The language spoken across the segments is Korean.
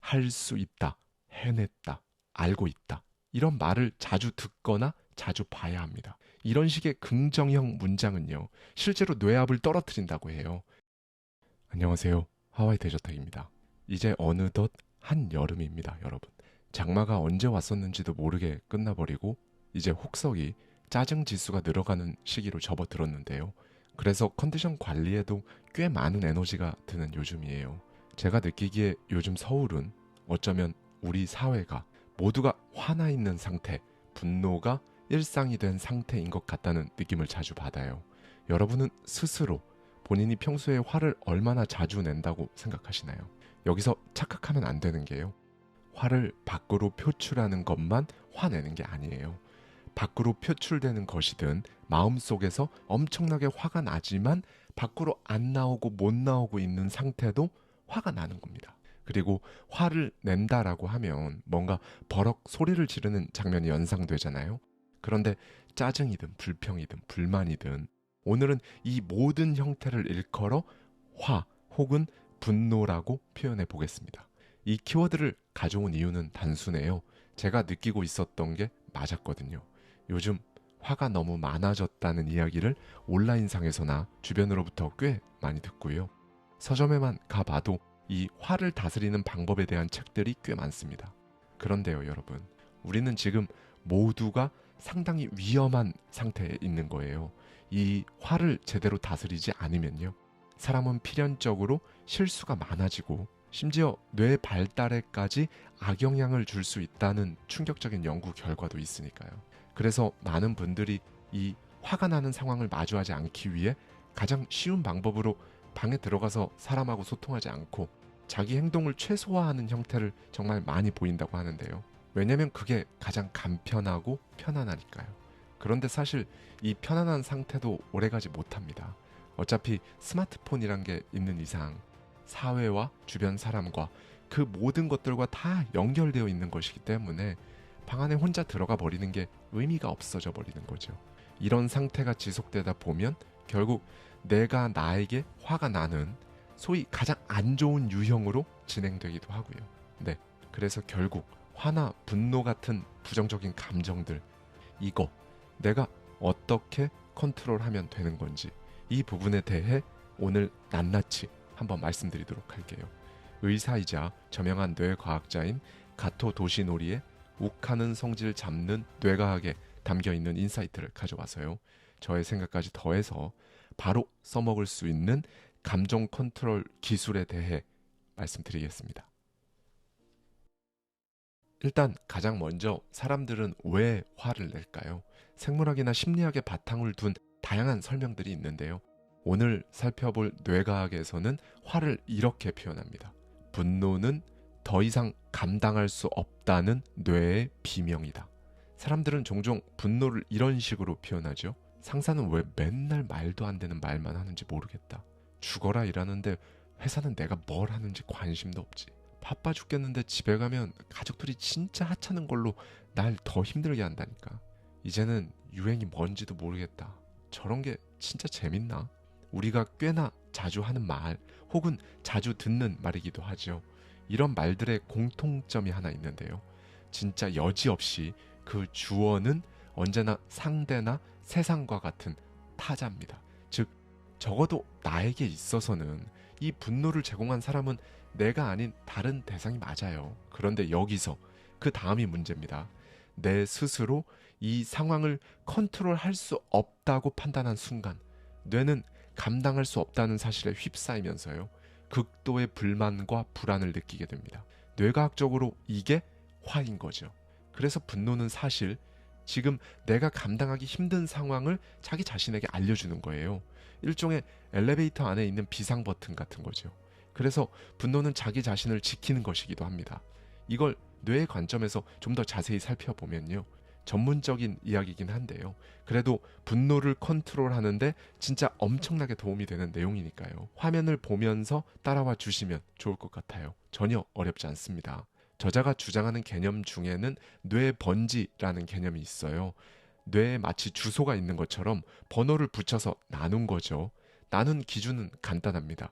할 수 있다, 해냈다, 알고 있다. 이런 말을 자주 듣거나 자주 봐야 합니다. 이런 식의 긍정형 문장은요, 실제로 뇌압을 떨어뜨린다고 해요. 안녕하세요. 하와이 대저택입니다. 이제 어느덧 한여름입니다, 여러분. 장마가 언제 왔었는지도 모르게 끝나버리고 이제 혹석이 짜증 지수가 늘어가는 시기로 접어들었는데요. 그래서 컨디션 관리에도 꽤 많은 에너지가 드는 요즘이에요. 제가 느끼기에 요즘 서울은 어쩌면 우리 사회가 모두가 화나 있는 상태, 분노가 일상이 된 상태인 것 같다는 느낌을 자주 받아요. 여러분은 스스로 본인이 평소에 화를 얼마나 자주 낸다고 생각하시나요? 여기서 착각하면 안 되는 게요. 화를 밖으로 표출하는 것만 화내는 게 아니에요. 밖으로 표출되는 것이든 마음속에서 엄청나게 화가 나지만 밖으로 안 나오고 못 나오고 있는 상태도 화가 나는 겁니다. 그리고 화를 낸다라고 하면 뭔가 버럭 소리를 지르는 장면이 연상되잖아요. 그런데 짜증이든 불평이든 불만이든 오늘은 이 모든 형태를 일컬어 화 혹은 분노라고 표현해 보겠습니다. 이 키워드를 가져온 이유는 단순해요. 제가 느끼고 있었던 게 맞았거든요. 요즘 화가 너무 많아졌다는 이야기를 온라인상에서나 주변으로부터 꽤 많이 듣고요. 서점에만 가봐도 이 화를 다스리는 방법에 대한 책들이 꽤 많습니다. 그런데요, 여러분. 우리는 지금 모두가 상당히 위험한 상태에 있는 거예요. 이 화를 제대로 다스리지 않으면요. 사람은 필연적으로 실수가 많아지고 심지어 뇌 발달에까지 악영향을 줄 수 있다는 충격적인 연구 결과도 있으니까요. 그래서 많은 분들이 이 화가 나는 상황을 마주하지 않기 위해 가장 쉬운 방법으로 방에 들어가서 사람하고 소통하지 않고 자기 행동을 최소화하는 형태를 정말 많이 보인다고 하는데요. 왜냐면 그게 가장 간편하고 편안하니까요. 그런데 사실 이 편안한 상태도 오래가지 못합니다. 어차피 스마트폰이란 게 있는 이상 사회와 주변 사람과 그 모든 것들과 다 연결되어 있는 것이기 때문에 방 안에 혼자 들어가 버리는 게 의미가 없어져 버리는 거죠. 이런 상태가 지속되다 보면 결국 내가 나에게 화가 나는 소위 가장 안 좋은 유형으로 진행되기도 하고요. 네, 그래서 결국 화나 분노 같은 부정적인 감정들, 이거 내가 어떻게 컨트롤하면 되는 건지 이 부분에 대해 오늘 낱낱이 한번 말씀드리도록 할게요. 의사이자 저명한 뇌과학자인 가토 도시노리의 욱하는 성질 잡는 뇌과학에 담겨있는 인사이트를 가져와서요. 저의 생각까지 더해서 바로 써먹을 수 있는 감정 컨트롤 기술에 대해 말씀드리겠습니다. 일단 가장 먼저 사람들은 왜 화를 낼까요? 생물학이나 심리학의 바탕을 둔 다양한 설명들이 있는데요. 오늘 살펴볼 뇌과학에서는 화를 이렇게 표현합니다. 분노는 더 이상 감당할 수 없다는 뇌의 비명이다. 사람들은 종종 분노를 이런 식으로 표현하죠. 상사는 왜 맨날 말도 안 되는 말만 하는지 모르겠다. 죽어라 일하는데 회사는 내가 뭘 하는지 관심도 없지. 바빠 죽겠는데 집에 가면 가족들이 진짜 하찮은 걸로 날 더 힘들게 한다니까. 이제는 유행이 뭔지도 모르겠다. 저런 게 진짜 재밌나? 우리가 꽤나 자주 하는 말 혹은 자주 듣는 말이기도 하죠. 이런 말들의 공통점이 하나 있는데요. 진짜 여지없이 그 주어는 언제나 상대나 세상과 같은 타자입니다. 즉 적어도 나에게 있어서는 이 분노를 제공한 사람은 내가 아닌 다른 대상이 맞아요. 그런데 여기서 그 다음이 문제입니다. 내 스스로 이 상황을 컨트롤할 수 없다고 판단한 순간 뇌는 감당할 수 없다는 사실에 휩싸이면서요. 극도의 불만과 불안을 느끼게 됩니다. 뇌과학적으로 이게 화인 거죠. 그래서 분노는 사실 지금 내가 감당하기 힘든 상황을 자기 자신에게 알려주는 거예요. 일종의 엘리베이터 안에 있는 비상 버튼 같은 거죠. 그래서 분노는 자기 자신을 지키는 것이기도 합니다. 이걸 뇌의 관점에서 좀 더 자세히 살펴보면요. 전문적인 이야기이긴 한데요. 그래도 분노를 컨트롤하는데 진짜 엄청나게 도움이 되는 내용이니까요. 화면을 보면서 따라와 주시면 좋을 것 같아요. 전혀 어렵지 않습니다. 저자가 주장하는 개념 중에는 뇌 번지라는 개념이 있어요. 뇌에 마치 주소가 있는 것처럼 번호를 붙여서 나눈 거죠. 나눈 기준은 간단합니다.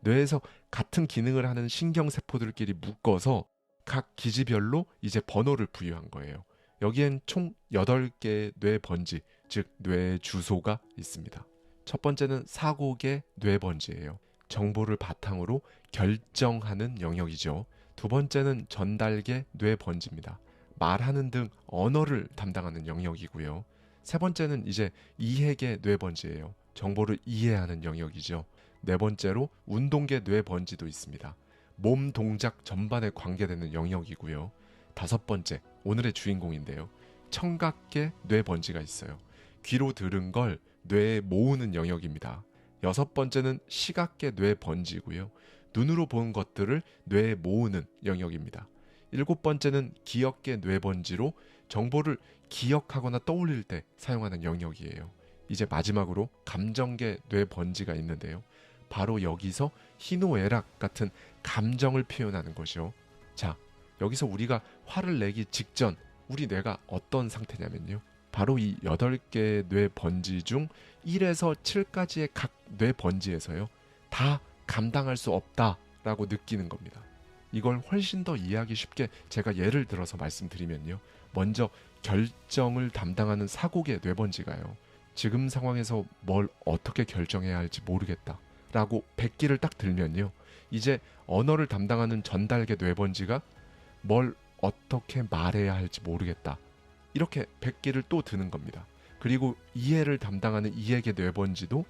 뇌에서 같은 기능을 하는 신경세포들끼리 묶어서 각 기지별로 이제 번호를 부여한 거예요. 여기엔 총 8개의 뇌 번지, 즉 뇌 주소가 있습니다. 첫 번째는 사고계 뇌 번지예요. 정보를 바탕으로 결정하는 영역이죠. 두 번째는 전달계 뇌 번지입니다. 말하는 등 언어를 담당하는 영역이고요. 세 번째는 이제 이해계 뇌 번지예요. 정보를 이해하는 영역이죠. 네 번째로 운동계 뇌 번지도 있습니다. 몸 동작 전반에 관계되는 영역이고요. 다섯 번째, 오늘의 주인공인데요. 청각계 뇌 번지가 있어요. 귀로 들은 걸 뇌에 모으는 영역입니다. 여섯 번째는 시각계 뇌 번지고요. 눈으로 본 것들을 뇌에 모으는 영역입니다. 일곱 번째는 기억계 뇌 번지로 정보를 기억하거나 떠올릴 때 사용하는 영역이에요. 이제 마지막으로 감정계 뇌 번지가 있는데요. 바로 여기서 희노애락 같은 감정을 표현하는 거죠. 자, 여기서 우리가 화를 내기 직전 우리 뇌가 어떤 상태냐면요. 바로 이 8개의 뇌 번지 중 1에서 7까지의 각 뇌 번지에서요. 다 감당할 수 없다라고 느끼는 겁니다. 이걸 훨씬 더 이해하기 쉽게 제가 예를 들어서 말씀드리면요. 먼저 결정을 담당하는 사고계 뇌 번지가요. 지금 상황에서 뭘 어떻게 결정해야 할지 모르겠다 라고 백기를 딱 들면요. 이제 언어를 담당하는 전달계 뇌 번지가 뭘 어떻게 말해야 할지 모르겠다. 이렇게 백기를 또 드는 겁니다. 그리고 이해를 담당하는 이해계 뇌 번지도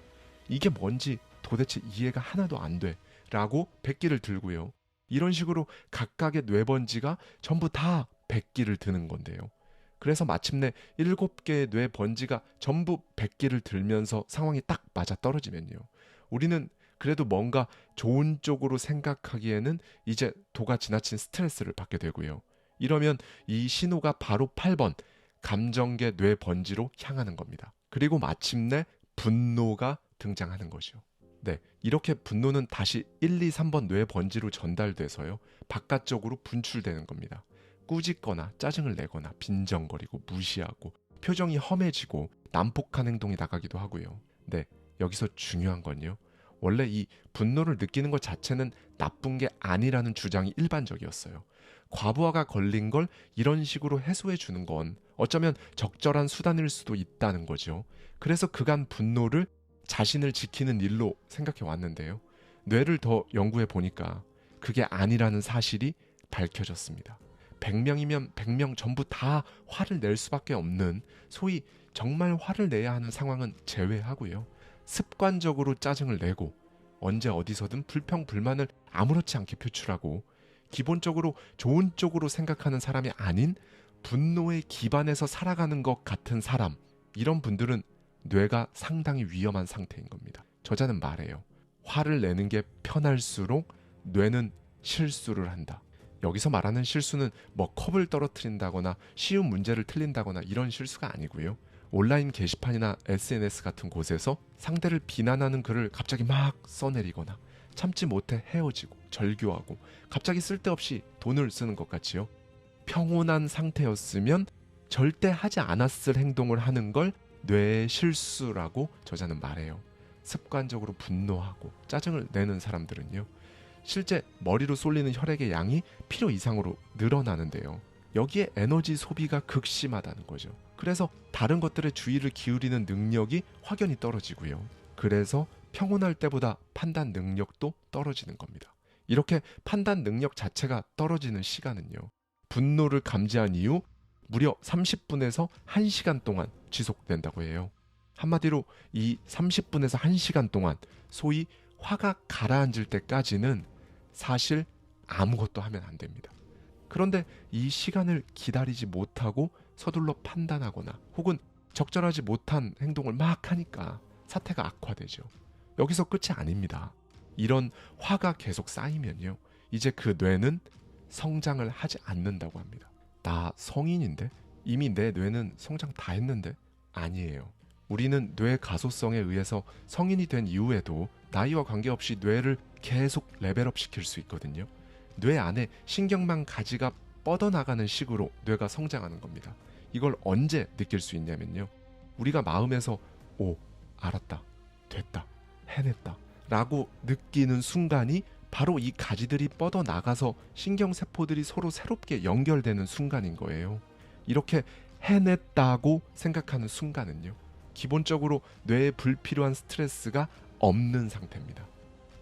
이게 뭔지 도대체 이해가 하나도 안 돼 라고 백기를 들고요. 이런 식으로 각각의 뇌 번지가 전부 다 백기를 드는 건데요. 그래서 마침내 7개의 뇌 번지가 전부 백기를 들면서 상황이 딱 맞아 떨어지면요. 우리는 그래도 뭔가 좋은 쪽으로 생각하기에는 이제 도가 지나친 스트레스를 받게 되고요. 이러면 이 신호가 바로 8번 감정계 뇌 번지로 향하는 겁니다. 그리고 마침내 분노가 등장하는 거죠. 네, 이렇게 분노는 다시 1, 2, 3번 뇌 번지로 전달돼서요. 바깥쪽으로 분출되는 겁니다. 꾸짖거나 짜증을 내거나 빈정거리고 무시하고 표정이 험해지고 난폭한 행동이 나가기도 하고요. 네, 여기서 중요한 건요. 원래 이 분노를 느끼는 것 자체는 나쁜 게 아니라는 주장이 일반적이었어요. 과부하가 걸린 걸 이런 식으로 해소해 주는 건 어쩌면 적절한 수단일 수도 있다는 거죠. 그래서 그간 분노를 자신을 지키는 일로 생각해 왔는데요. 뇌를 더 연구해 보니까 그게 아니라는 사실이 밝혀졌습니다. 100명이면 100명 전부 다 화를 낼 수밖에 없는 소위 정말 화를 내야 하는 상황은 제외하고요. 습관적으로 짜증을 내고 언제 어디서든 불평 불만을 아무렇지 않게 표출하고 기본적으로 좋은 쪽으로 생각하는 사람이 아닌 분노에 기반해서 살아가는 것 같은 사람, 이런 분들은 뇌가 상당히 위험한 상태인 겁니다. 저자는 말해요. 화를 내는 게 편할수록 뇌는 실수를 한다. 여기서 말하는 실수는 뭐 컵을 떨어뜨린다거나 쉬운 문제를 틀린다거나 이런 실수가 아니고요. 온라인 게시판이나 SNS 같은 곳에서 상대를 비난하는 글을 갑자기 막 써내리거나 참지 못해 헤어지고 절교하고 갑자기 쓸데없이 돈을 쓰는 것 같지요. 평온한 상태였으면 절대 하지 않았을 행동을 하는 걸 뇌의 실수라고 저자는 말해요. 습관적으로 분노하고 짜증을 내는 사람들은요. 실제 머리로 쏠리는 혈액의 양이 필요 이상으로 늘어나는데요. 여기에 에너지 소비가 극심하다는 거죠. 그래서 다른 것들에 주의를 기울이는 능력이 확연히 떨어지고요. 그래서 평온할 때보다 판단 능력도 떨어지는 겁니다. 이렇게 판단 능력 자체가 떨어지는 시간은요. 분노를 감지한 이후 무려 30분에서 1시간 동안 지속된다고 해요. 한마디로 이 30분에서 1시간 동안 소위 화가 가라앉을 때까지는 사실 아무것도 하면 안 됩니다. 그런데 이 시간을 기다리지 못하고 서둘러 판단하거나 혹은 적절하지 못한 행동을 막 하니까 사태가 악화되죠. 여기서 끝이 아닙니다. 이런 화가 계속 쌓이면요. 이제 그 뇌는 성장을 하지 않는다고 합니다. 나 성인인데? 이미 내 뇌는 성장 다 했는데? 아니에요. 우리는 뇌 가소성에 의해서 성인이 된 이후에도 나이와 관계없이 뇌를 계속 레벨업 시킬 수 있거든요. 뇌 안에 신경망 가지가 뻗어나가는 식으로 뇌가 성장하는 겁니다. 이걸 언제 느낄 수 있냐면요. 우리가 마음에서 오, 알았다, 됐다, 해냈다 라고 느끼는 순간이 바로 이 가지들이 뻗어 나가서 신경세포들이 서로 새롭게 연결되는 순간인 거예요. 이렇게 해냈다고 생각하는 순간은요, 기본적으로 뇌에 불필요한 스트레스가 없는 상태입니다.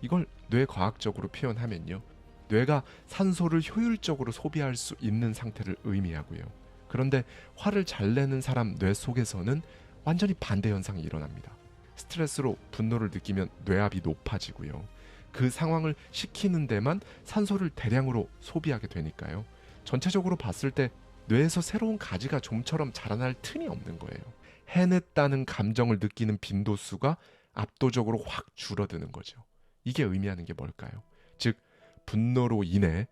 이걸 뇌과학적으로 표현하면요, 뇌가 산소를 효율적으로 소비할 수 있는 상태를 의미하고요. 그런데 화를 잘 내는 사람 뇌 속에서는 완전히 반대 현상이 일어납니다. 스트레스로 분노를 느끼면 뇌압이 높아지고요. 그 상황을 식히는 데만 산소를 대량으로 소비하게 되니까요. 전체적으로 봤을 때 뇌에서 새로운 가지가 좀처럼 자라날 틈이 없는 거예요. 해냈다는 감정을 느끼는 빈도수가 압도적으로 확 줄어드는 거죠. 이게 의미하는 게 뭘까요? 즉, 분노로 인해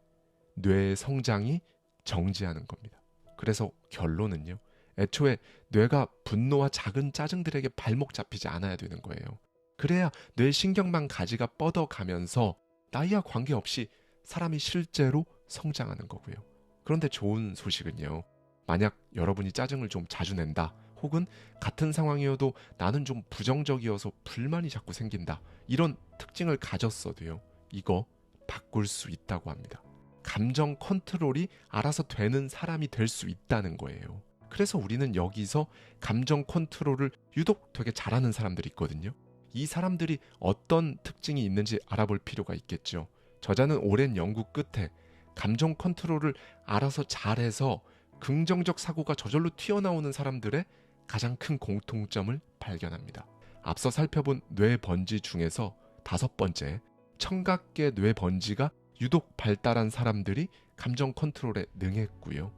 뇌의 성장이 정지하는 겁니다. 그래서 결론은요, 애초에 뇌가 분노와 작은 짜증들에게 발목 잡히지 않아야 되는 거예요. 그래야 뇌 신경망 가지가 뻗어가면서 나이와 관계없이 사람이 실제로 성장하는 거고요. 그런데 좋은 소식은요, 만약 여러분이 짜증을 좀 자주 낸다, 혹은 같은 상황이어도 나는 좀 부정적이어서 불만이 자꾸 생긴다, 이런 특징을 가졌어도요, 이거 바꿀 수 있다고 합니다. 감정 컨트롤이 알아서 되는 사람이 될 수 있다는 거예요. 그래서 우리는 여기서 감정 컨트롤을 유독 되게 잘하는 사람들이 있거든요. 이 사람들이 어떤 특징이 있는지 알아볼 필요가 있겠죠. 저자는 오랜 연구 끝에 감정 컨트롤을 알아서 잘해서 긍정적 사고가 저절로 튀어나오는 사람들의 가장 큰 공통점을 발견합니다. 앞서 살펴본 뇌 번지 중에서 5번째, 청각계 뇌 번지가 유독 발달한 사람들이 감정 컨트롤에 능했고요.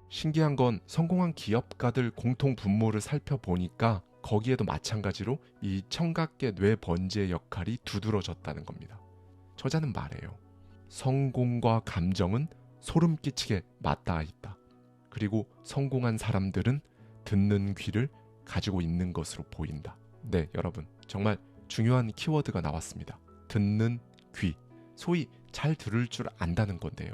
신기한 건 성공한 기업가들 공통 분모를 살펴보니까 거기에도 마찬가지로 이 청각계 뇌 번지의 역할이 두드러졌다는 겁니다. 저자는 말해요. 성공과 감정은 소름 끼치게 맞닿아 있다. 그리고 성공한 사람들은 듣는 귀를 가지고 있는 것으로 보인다. 네, 여러분, 정말 중요한 키워드가 나왔습니다. 듣는 귀. 소위 잘 들을 줄 안다는 건데요.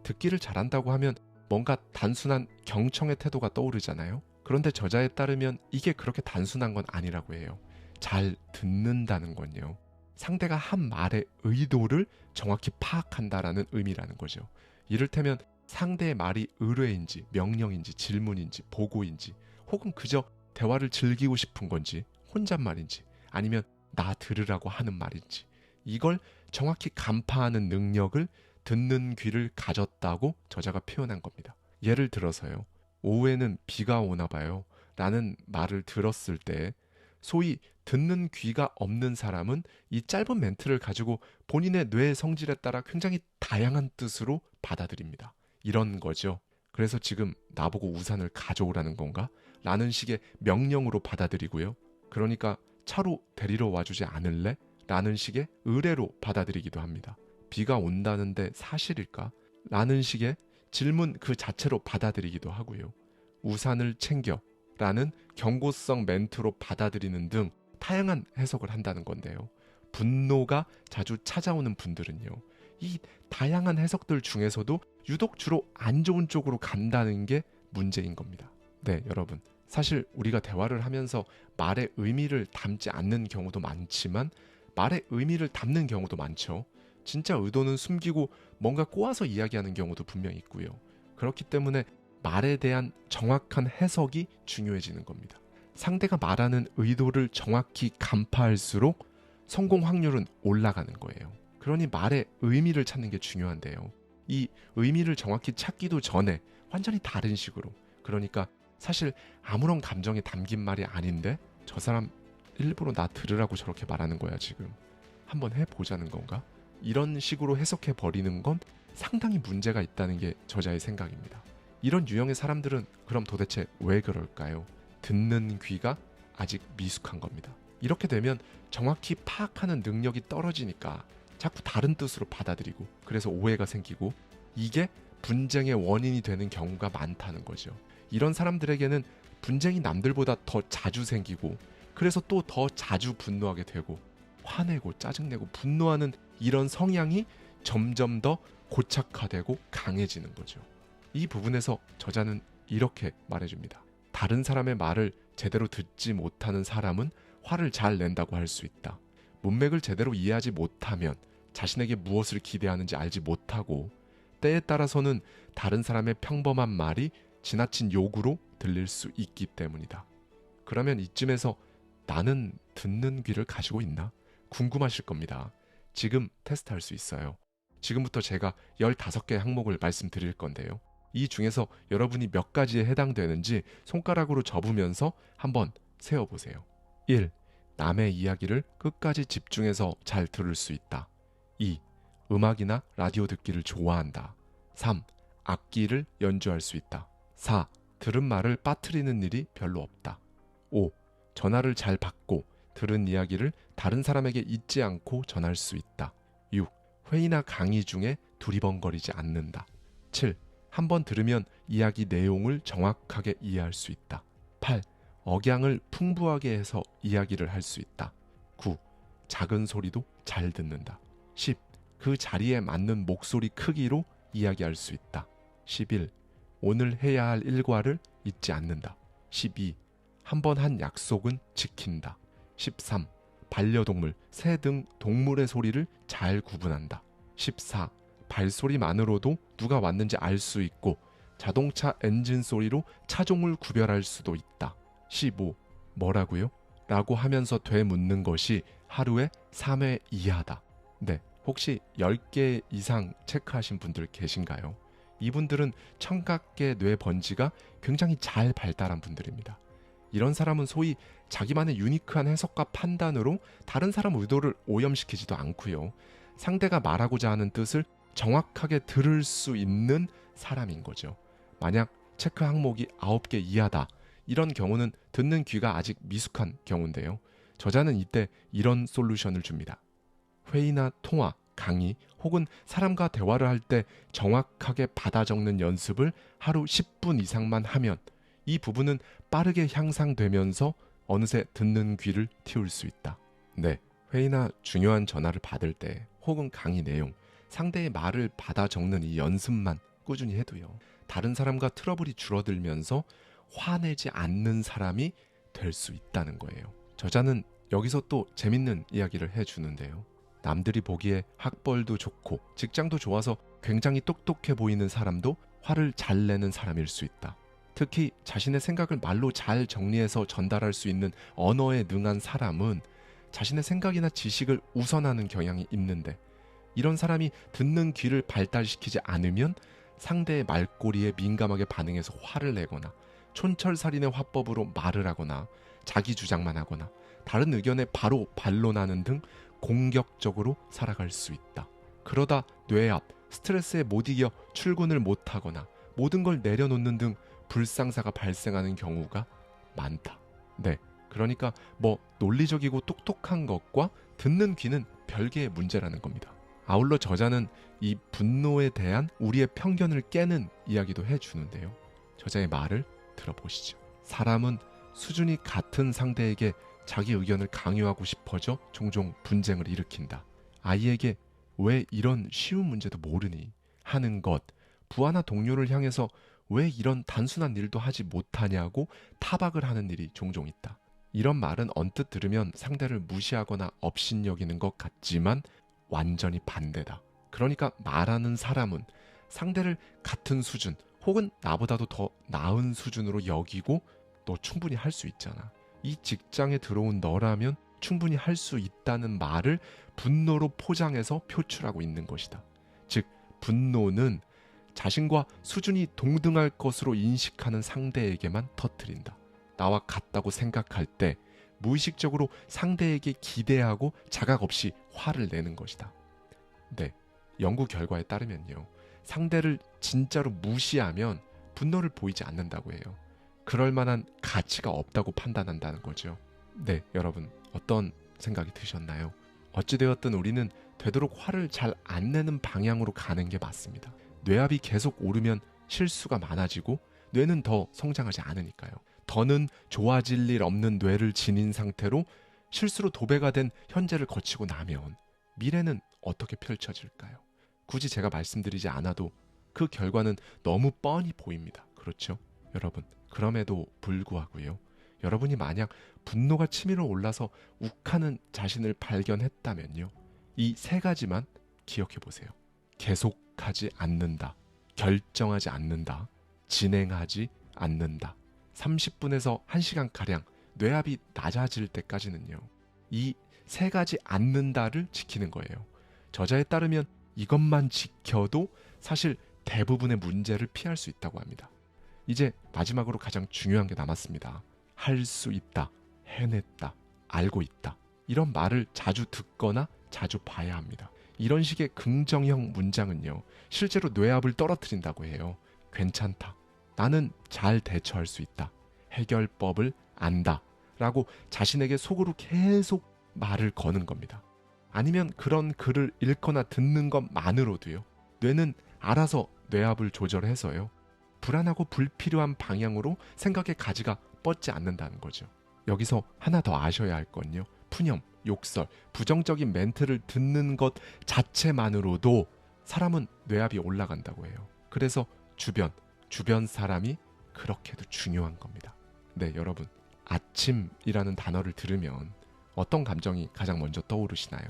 듣기를 잘한다고 하면 뭔가 단순한 경청의 태도가 떠오르잖아요. 그런데 저자에 따르면 이게 그렇게 단순한 건 아니라고 해요. 잘 듣는다는 건요, 상대가 한 말의 의도를 정확히 파악한다라는 의미라는 거죠. 이를테면 상대의 말이 의뢰인지 명령인지 질문인지 보고인지, 혹은 그저 대화를 즐기고 싶은 건지 혼잣말인지, 아니면 나 들으라고 하는 말인지, 이걸 정확히 간파하는 능력을 듣는 귀를 가졌다고 저자가 표현한 겁니다. 예를 들어서요, 오후에는 비가 오나 봐요 라는 말을 들었을 때 소위 듣는 귀가 없는 사람은 이 짧은 멘트를 가지고 본인의 뇌의 성질에 따라 굉장히 다양한 뜻으로 받아들입니다. 이런 거죠. 그래서 지금 나보고 우산을 가져오라는 건가? 라는 식의 명령으로 받아들이고요. 그러니까 차로 데리러 와주지 않을래? 라는 식의 의뢰로 받아들이기도 합니다. 비가 온다는데 사실일까? 라는 식의 질문 그 자체로 받아들이기도 하고요. 우산을 챙겨 라는 경고성 멘트로 받아들이는 등 다양한 해석을 한다는 건데요. 분노가 자주 찾아오는 분들은요, 이 다양한 해석들 중에서도 유독 주로 안 좋은 쪽으로 간다는 게 문제인 겁니다. 네, 여러분, 사실 우리가 대화를 하면서 말의 의미를 담지 않는 경우도 많지만 말의 의미를 담는 경우도 많죠. 진짜 의도는 숨기고 뭔가 꼬아서 이야기하는 경우도 분명히 있고요. 그렇기 때문에 말에 대한 정확한 해석이 중요해지는 겁니다. 상대가 말하는 의도를 정확히 간파할수록 성공 확률은 올라가는 거예요. 그러니 말의 의미를 찾는 게 중요한데요. 이 의미를 정확히 찾기도 전에 완전히 다른 식으로, 그러니까 사실 아무런 감정이 담긴 말이 아닌데 저 사람 일부러 나 들으라고 저렇게 말하는 거야 지금, 한번 해보자는 건가? 이런 식으로 해석해 버리는 건 상당히 문제가 있다는 게 저자의 생각입니다. 이런 유형의 사람들은 그럼 도대체 왜 그럴까요? 듣는 귀가 아직 미숙한 겁니다. 이렇게 되면 정확히 파악하는 능력이 떨어지니까 자꾸 다른 뜻으로 받아들이고, 그래서 오해가 생기고, 이게 분쟁의 원인이 되는 경우가 많다는 거죠. 이런 사람들에게는 분쟁이 남들보다 더 자주 생기고, 그래서 또 더 자주 분노하게 되고, 화내고 짜증내고 분노하는 이런 성향이 점점 더 고착화되고 강해지는 거죠. 이 부분에서 저자는 이렇게 말해줍니다. 다른 사람의 말을 제대로 듣지 못하는 사람은 화를 잘 낸다고 할 수 있다. 문맥을 제대로 이해하지 못하면 자신에게 무엇을 기대하는지 알지 못하고 때에 따라서는 다른 사람의 평범한 말이 지나친 요구로 들릴 수 있기 때문이다. 그러면 이쯤에서 나는 듣는 귀를 가지고 있나? 궁금하실 겁니다. 지금 테스트할 수 있어요. 지금부터 제가 15개의 항목을 말씀드릴 건데요. 이 중에서 여러분이 몇 가지에 해당되는지 손가락으로 접으면서 한번 세어보세요. 1. 남의 이야기를 끝까지 집중해서 잘 들을 수 있다. 2. 음악이나 라디오 듣기를 좋아한다. 3. 악기를 연주할 수 있다. 4. 들은 말을 빠뜨리는 일이 별로 없다. 5. 전화를 잘 받고 들은 이야기를 다른 사람에게 잊지 않고 전할 수 있다. 6. 회의나 강의 중에 두리번거리지 않는다. 7. 한번 들으면 이야기 내용을 정확하게 이해할 수 있다. 8. 억양을 풍부하게 해서 이야기를 할 수 있다. 9. 작은 소리도 잘 듣는다. 10. 그 자리에 맞는 목소리 크기로 이야기할 수 있다. 11. 오늘 해야 할 일과를 잊지 않는다. 12. 한번 한 약속은 지킨다. 13. 반려동물, 새 등 동물의 소리를 잘 구분한다. 14. 발소리만으로도 누가 왔는지 알 수 있고 자동차 엔진 소리로 차종을 구별할 수도 있다. 15. 뭐라고요? 라고 하면서 되묻는 것이 하루에 3회 이하다. 네, 혹시 10개 이상 체크하신 분들 계신가요? 이분들은 청각계 뇌 번지가 굉장히 잘 발달한 분들입니다. 이런 사람은 소위 자기만의 유니크한 해석과 판단으로 다른 사람 의도를 오염시키지도 않고요. 상대가 말하고자 하는 뜻을 정확하게 들을 수 있는 사람인 거죠. 만약 체크 항목이 9개 이하다. 이런 경우는 듣는 귀가 아직 미숙한 경우인데요. 저자는 이때 이런 솔루션을 줍니다. 회의나 통화, 강의 혹은 사람과 대화를 할 때 정확하게 받아 적는 연습을 하루 10분 이상만 하면 이 부분은 빠르게 향상되면서 어느새 듣는 귀를 틔울 수 있다. 네, 회의나 중요한 전화를 받을 때 혹은 강의 내용, 상대의 말을 받아 적는 이 연습만 꾸준히 해도요. 다른 사람과 트러블이 줄어들면서 화내지 않는 사람이 될 수 있다는 거예요. 저자는 여기서 또 재밌는 이야기를 해주는데요. 남들이 보기에 학벌도 좋고 직장도 좋아서 굉장히 똑똑해 보이는 사람도 화를 잘 내는 사람일 수 있다. 특히 자신의 생각을 말로 잘 정리해서 전달할 수 있는 언어에 능한 사람은 자신의 생각이나 지식을 우선하는 경향이 있는데 이런 사람이 듣는 귀를 발달시키지 않으면 상대의 말꼬리에 민감하게 반응해서 화를 내거나 촌철살인의 화법으로 말을 하거나 자기 주장만 하거나 다른 의견에 바로 반론하는 등 공격적으로 살아갈 수 있다. 그러다 뇌압, 스트레스에 못 이겨 출근을 못하거나 모든 걸 내려놓는 등 불상사가 발생하는 경우가 많다. 네, 그러니까 논리적이고 똑똑한 것과 듣는 귀는 별개의 문제라는 겁니다. 아울러 저자는 이 분노에 대한 우리의 편견을 깨는 이야기도 해주는데요. 저자의 말을 들어보시죠. 사람은 수준이 같은 상대에게 자기 의견을 강요하고 싶어져 종종 분쟁을 일으킨다. 아이에게 왜 이런 쉬운 문제도 모르니 하는 것, 부하나 동료를 향해서 왜 이런 단순한 일도 하지 못하냐고 타박을 하는 일이 종종 있다. 이런 말은 언뜻 들으면 상대를 무시하거나 업신여기는 것 같지만 완전히 반대다. 그러니까 말하는 사람은 상대를 같은 수준 혹은 나보다도 더 나은 수준으로 여기고 너 충분히 할 수 있잖아. 이 직장에 들어온 너라면 충분히 할 수 있다는 말을 분노로 포장해서 표출하고 있는 것이다. 즉, 분노는 자신과 수준이 동등할 것으로 인식하는 상대에게만 터뜨린다. 나와 같다고 생각할 때 무의식적으로 상대에게 기대하고 자각 없이 화를 내는 것이다. 네, 연구 결과에 따르면요. 상대를 진짜로 무시하면 분노를 보이지 않는다고 해요. 그럴 만한 가치가 없다고 판단한다는 거죠. 네, 여러분 어떤 생각이 드셨나요? 어찌되었든 우리는 되도록 화를 잘 안 내는 방향으로 가는 게 맞습니다. 뇌압이 계속 오르면 실수가 많아지고 뇌는 더 성장하지 않으니까요. 더는 좋아질 일 없는 뇌를 지닌 상태로 실수로 도배가 된 현재를 거치고 나면 미래는 어떻게 펼쳐질까요? 굳이 제가 말씀드리지 않아도 그 결과는 너무 뻔히 보입니다. 그렇죠? 여러분, 그럼에도 불구하고요. 여러분이 만약 분노가 치밀어 올라서 욱하는 자신을 발견했다면요. 이 세 가지만 기억해 보세요. 계속하지 않는다, 결정하지 않는다, 진행하지 않는다. 30분에서 1시간가량 뇌압이 낮아질 때까지는요, 이 세 가지 않는다를 지키는 거예요. 저자에 따르면 이것만 지켜도 사실 대부분의 문제를 피할 수 있다고 합니다. 이제 마지막으로 가장 중요한 게 남았습니다. 할 수 있다, 해냈다, 알고 있다. 이런 말을 자주 듣거나 자주 봐야 합니다. 이런 식의 긍정형 문장은요, 실제로 뇌압을 떨어뜨린다고 해요. 괜찮다, 나는 잘 대처할 수 있다, 해결법을 안다 라고 자신에게 속으로 계속 말을 거는 겁니다. 아니면 그런 글을 읽거나 듣는 것만으로도요, 뇌는 알아서 뇌압을 조절해서요, 불안하고 불필요한 방향으로 생각의 가지가 뻗지 않는다는 거죠. 여기서 하나 더 아셔야 할 건요, 푸념, 욕설, 부정적인 멘트를 듣는 것 자체만으로도 사람은 뇌압이 올라간다고 해요. 그래서 주변 사람이 그렇게도 중요한 겁니다. 네, 여러분, 아침이라는 단어를 들으면 어떤 감정이 가장 먼저 떠오르시나요?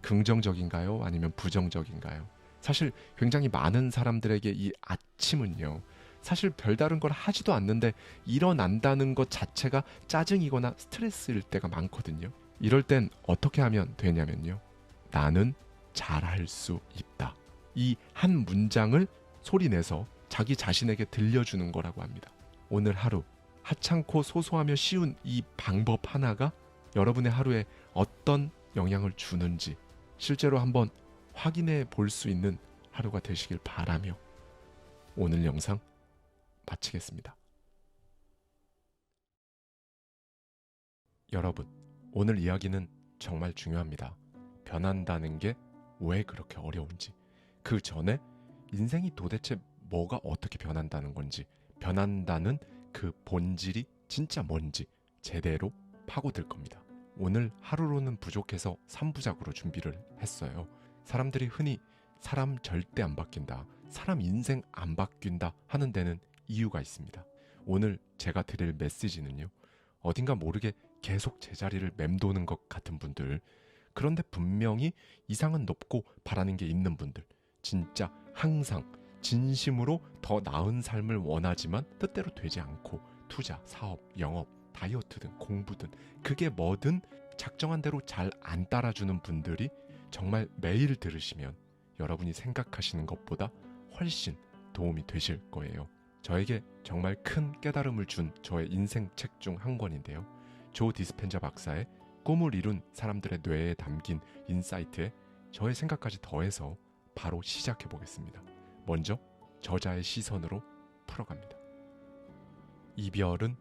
긍정적인가요? 아니면 부정적인가요? 사실 굉장히 많은 사람들에게 이 아침은요, 사실 별다른 걸 하지도 않는데 일어난다는 것 자체가 짜증이거나 스트레스일 때가 많거든요. 이럴 땐 어떻게 하면 되냐면요, 나는 잘할 수 있다. 이 한 문장을 소리내서 자기 자신에게 들려주는 거라고 합니다. 오늘 하루 하찮고 소소하며 쉬운 이 방법 하나가 여러분의 하루에 어떤 영향을 주는지 실제로 한번 확인해 볼 수 있는 하루가 되시길 바라며 오늘 영상 마치겠습니다. 여러분, 오늘 이야기는 정말 중요합니다. 변한다는 게 왜 그렇게 어려운지, 그 전에 인생이 도대체 뭐가 어떻게 변한다는 건지, 변한다는 그 본질이 진짜 뭔지 제대로 파고들 겁니다. 오늘 하루로는 부족해서 3부작으로 준비를 했어요. 사람들이 흔히 사람 절대 안 바뀐다, 사람 인생 안 바뀐다 하는 데는 이유가 있습니다. 오늘 제가 드릴 메시지는요, 어딘가 모르게 계속 제자리를 맴도는 것 같은 분들, 그런데 분명히 이상은 높고 바라는 게 있는 분들, 진짜 항상 진심으로 더 나은 삶을 원하지만 뜻대로 되지 않고 투자, 사업, 영업, 다이어트든 공부든 그게 뭐든 작정한 대로 잘 안 따라주는 분들이 정말 매일 들으시면 여러분이 생각하시는 것보다 훨씬 도움이 되실 거예요. 저에게 정말 큰 깨달음을 준 저의 인생 책 중 한 권인데요, 조 디스펜자 박사의 꿈을 이룬 사람들의 뇌에 담긴 인사이트에 저의 생각까지 더해서 바로 시작해 보겠습니다. 먼저 저자의 시선으로 풀어갑니다. 이별은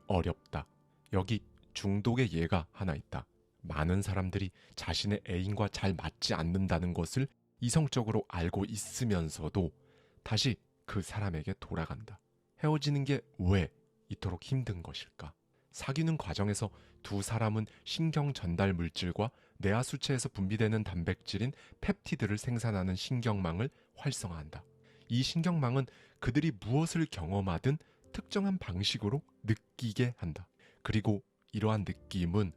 어렵다. 여기 중독의 예가 하나 있다. 많은 사람들이 자신의 애인과 잘 맞지 않는다는 것을 이성적으로 알고 있으면서도 다시 그 사람에게 돌아간다. 헤어지는 게 왜 이토록 힘든 것일까? 사귀는 과정에서 두 사람은 신경 전달 물질과 뇌하수체에서 분비되는 단백질인 펩티드를 생산하는 신경망을 활성화한다. 이 신경망은 그들이 무엇을 경험하든 특정한 방식으로 느끼게 한다. 그리고 이러한 느낌은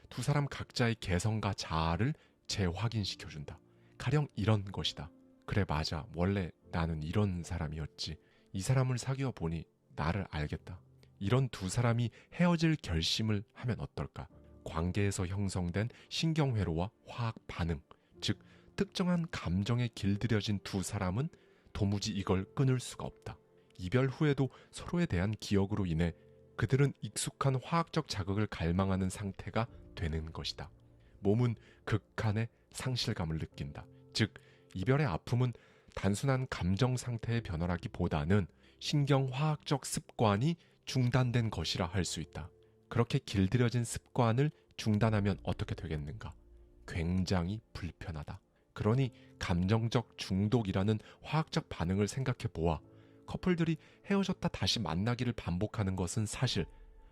두 사람 각자의 개성과 자아를 재확인시켜준다. 가령 이런 것이다. 그래, 맞아, 원래 나는 이런 사람이었지. 이 사람을 사귀어 보니 나를 알겠다. 이런 두 사람이 헤어질 결심을 하면 어떨까? 관계에서 형성된 신경회로와 화학 반응, 즉 특정한 감정에 길들여진 두 사람은 도무지 이걸 끊을 수가 없다. 이별 후에도 서로에 대한 기억으로 인해 그들은 익숙한 화학적 자극을 갈망하는 상태가 되는 것이다. 몸은 극한의 상실감을 느낀다. 즉 이별의 아픔은 단순한 감정 상태의 변화라기보다는 신경화학적 습관이 중단된 것이라 할 수 있다. 그렇게 길들여진 습관을 중단하면 어떻게 되겠는가? 굉장히 불편하다. 그러니 감정적 중독이라는 화학적 반응을 생각해 보아 커플들이 헤어졌다 다시 만나기를 반복하는 것은 사실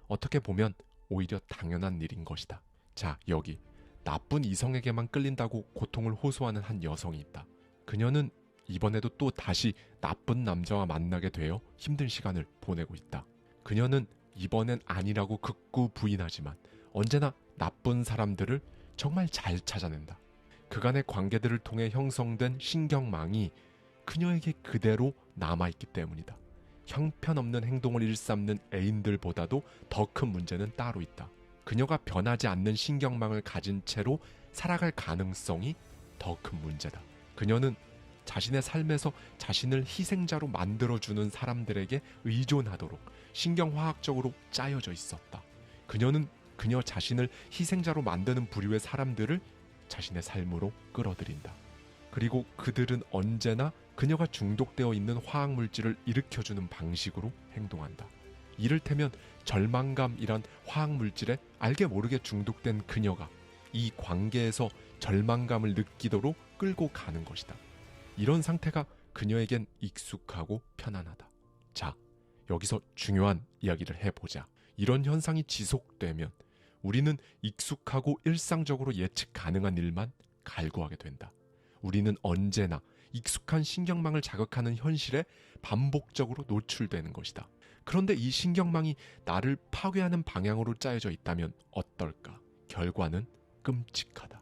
어떻게 보면 오히려 당연한 일인 것이다. 자, 여기 나쁜 이성에게만 끌린다고 고통을 호소하는 한 여성이 있다. 그녀는 이번에도 또 다시 나쁜 남자와 만나게 되어 힘든 시간을 보내고 있다. 그녀는 이번엔 아니라고 극구 부인하지만 언제나 나쁜 사람들을 정말 잘 찾아낸다. 그간의 관계들을 통해 형성된 신경망이 그녀에게 그대로 남아있기 때문이다. 형편없는 행동을 일삼는 애인들보다도 더 큰 문제는 따로 있다. 그녀가 변하지 않는 신경망을 가진 채로 살아갈 가능성이 더 큰 문제다. 그녀는 자신의 삶에서 자신을 희생자로 만들어주는 사람들에게 의존하도록 신경화학적으로 짜여져 있었다. 그녀는 그녀 자신을 희생자로 만드는 부류의 사람들을 자신의 삶으로 끌어들인다. 그리고 그들은 언제나 그녀가 중독되어 있는 화학물질을 일으켜주는 방식으로 행동한다. 이를테면 절망감이란 화학물질에 알게 모르게 중독된 그녀가 이 관계에서 절망감을 느끼도록 끌고 가는 것이다. 이런 상태가 그녀에겐 익숙하고 편안하다. 자, 여기서 중요한 이야기를 해보자. 이런 현상이 지속되면 우리는 익숙하고 일상적으로 예측 가능한 일만 갈구하게 된다. 우리는 언제나 익숙한 신경망을 자극하는 현실에 반복적으로 노출되는 것이다. 그런데 이 신경망이 나를 파괴하는 방향으로 짜여져 있다면 어떨까? 결과는 끔찍하다.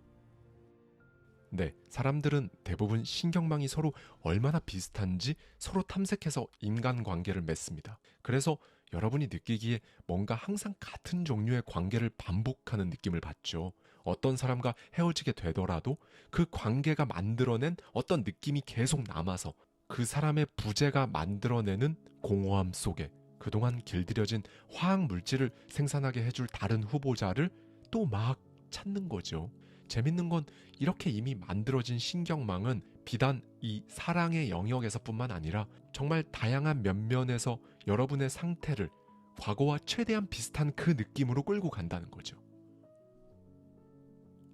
네, 사람들은 대부분 신경망이 서로 얼마나 비슷한지 서로 탐색해서 인간관계를 맺습니다. 그래서 여러분이 느끼기에 뭔가 항상 같은 종류의 관계를 반복하는 느낌을 받죠. 어떤 사람과 헤어지게 되더라도 그 관계가 만들어낸 어떤 느낌이 계속 남아서 그 사람의 부재가 만들어내는 공허함 속에 그동안 길들여진 화학 물질을 생산하게 해줄 다른 후보자를 또 막 찾는 거죠. 재밌는 건 이렇게 이미 만들어진 신경망은 비단 이 사랑의 영역에서뿐만 아니라 정말 다양한 면면에서 여러분의 상태를 과거와 최대한 비슷한 그 느낌으로 끌고 간다는 거죠.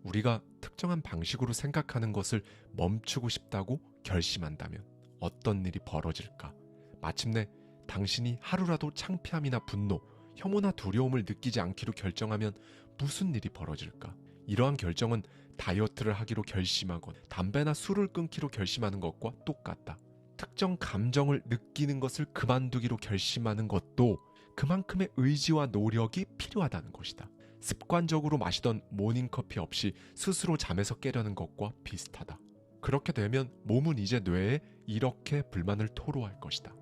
우리가 특정한 방식으로 생각하는 것을 멈추고 싶다고 결심한다면 어떤 일이 벌어질까? 마침내 당신이 하루라도 창피함이나 분노, 혐오나 두려움을 느끼지 않기로 결정하면 무슨 일이 벌어질까? 이러한 결정은 다이어트를 하기로 결심하건 담배나 술을 끊기로 결심하는 것과 똑같다. 특정 감정을 느끼는 것을 그만두기로 결심하는 것도 그만큼의 의지와 노력이 필요하다는 것이다. 습관적으로 마시던 모닝커피 없이 스스로 잠에서 깨려는 것과 비슷하다. 그렇게 되면 몸은 이제 뇌에 이렇게 불만을 토로할 것이다.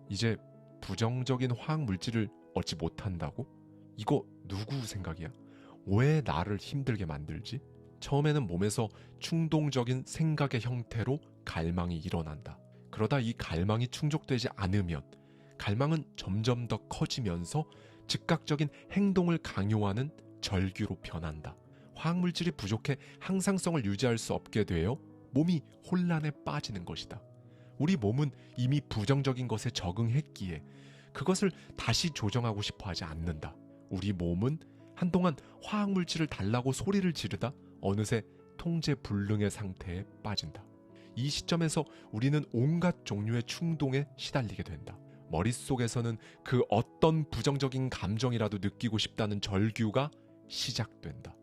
이제 부정적인 화학물질을 얻지 못한다고? 이거 누구 생각이야? 왜 나를 힘들게 만들지? 처음에는 몸에서 충동적인 생각의 형태로 갈망이 일어난다. 그러다 이 갈망이 충족되지 않으면 갈망은 점점 더 커지면서 즉각적인 행동을 강요하는 절규로 변한다. 화학물질이 부족해 항상성을 유지할 수 없게 되어 몸이 혼란에 빠지는 것이다. 우리 몸은 이미 부정적인 것에 적응했기에 그것을 다시 조정하고 싶어 하지 않는다. 우리 몸은 한동안 화학물질을 달라고 소리를 지르다 어느새 통제불능의 상태에 빠진다. 이 시점에서 우리는 온갖 종류의 충동에 시달리게 된다. 머릿속에서는 그 어떤 부정적인 감정이라도 느끼고 싶다는 절규가 시작된다.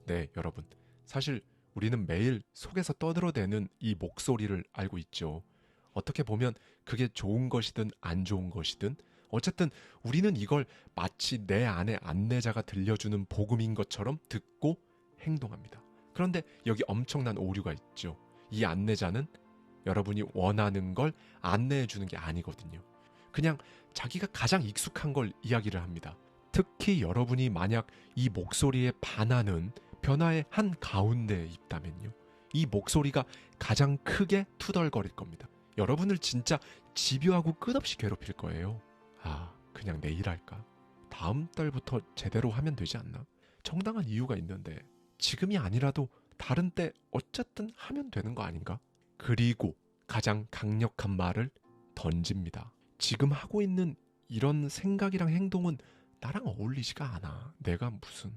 네, 여러분. 사실 우리는 매일 속에서 떠들어대는 이 목소리를 알고 있죠. 어떻게 보면 그게 좋은 것이든 안 좋은 것이든 어쨌든 우리는 이걸 마치 내 안의 안내자가 들려주는 복음인 것처럼 듣고 행동합니다. 그런데 여기 엄청난 오류가 있죠. 이 안내자는 여러분이 원하는 걸 안내해 주는 게 아니거든요. 그냥 자기가 가장 익숙한 걸 이야기를 합니다. 특히 여러분이 만약 이 목소리에 반하는 변화의 한 가운데에 있다면요. 이 목소리가 가장 크게 투덜거릴 겁니다. 여러분을 진짜 집요하고 끝없이 괴롭힐 거예요. 그냥 내일 할까? 다음 달부터 제대로 하면 되지 않나? 정당한 이유가 있는데 지금이 아니라도 다른 때 어쨌든 하면 되는 거 아닌가? 그리고 가장 강력한 말을 던집니다. 지금 하고 있는 이런 생각이랑 행동은 나랑 어울리지가 않아. 내가 무슨...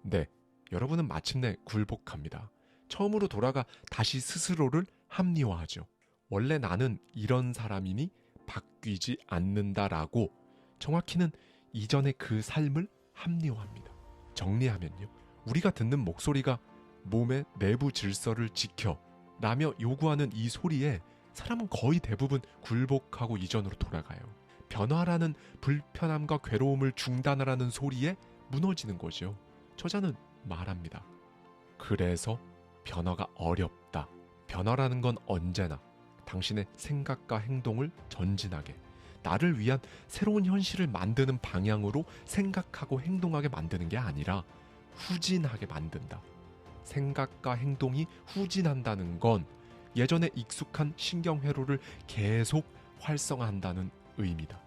네, 여러분은 마침내 굴복합니다. 처음으로 돌아가 다시 스스로를 합리화하죠. 원래 나는 이런 사람이니 바뀌지 않는다라고 정확히는 이전의 그 삶을 합리화합니다. 정리하면요. 우리가 듣는 목소리가 몸의 내부 질서를 지켜 라며 요구하는 이 소리에 사람은 거의 대부분 굴복하고 이전으로 돌아가요. 변화라는 불편함과 괴로움을 중단하라는 소리에 무너지는 거죠. 저자는 말합니다. 그래서 변화가 어렵다. 변화라는 건 언제나 당신의 생각과 행동을 전진하게, 나를 위한 새로운 현실을 만드는 방향으로 생각하고 행동하게 만드는 게 아니라 후진하게 만든다. 생각과 행동이 후진한다는 건 예전에 익숙한 신경회로를 계속 활성화한다는 의미다.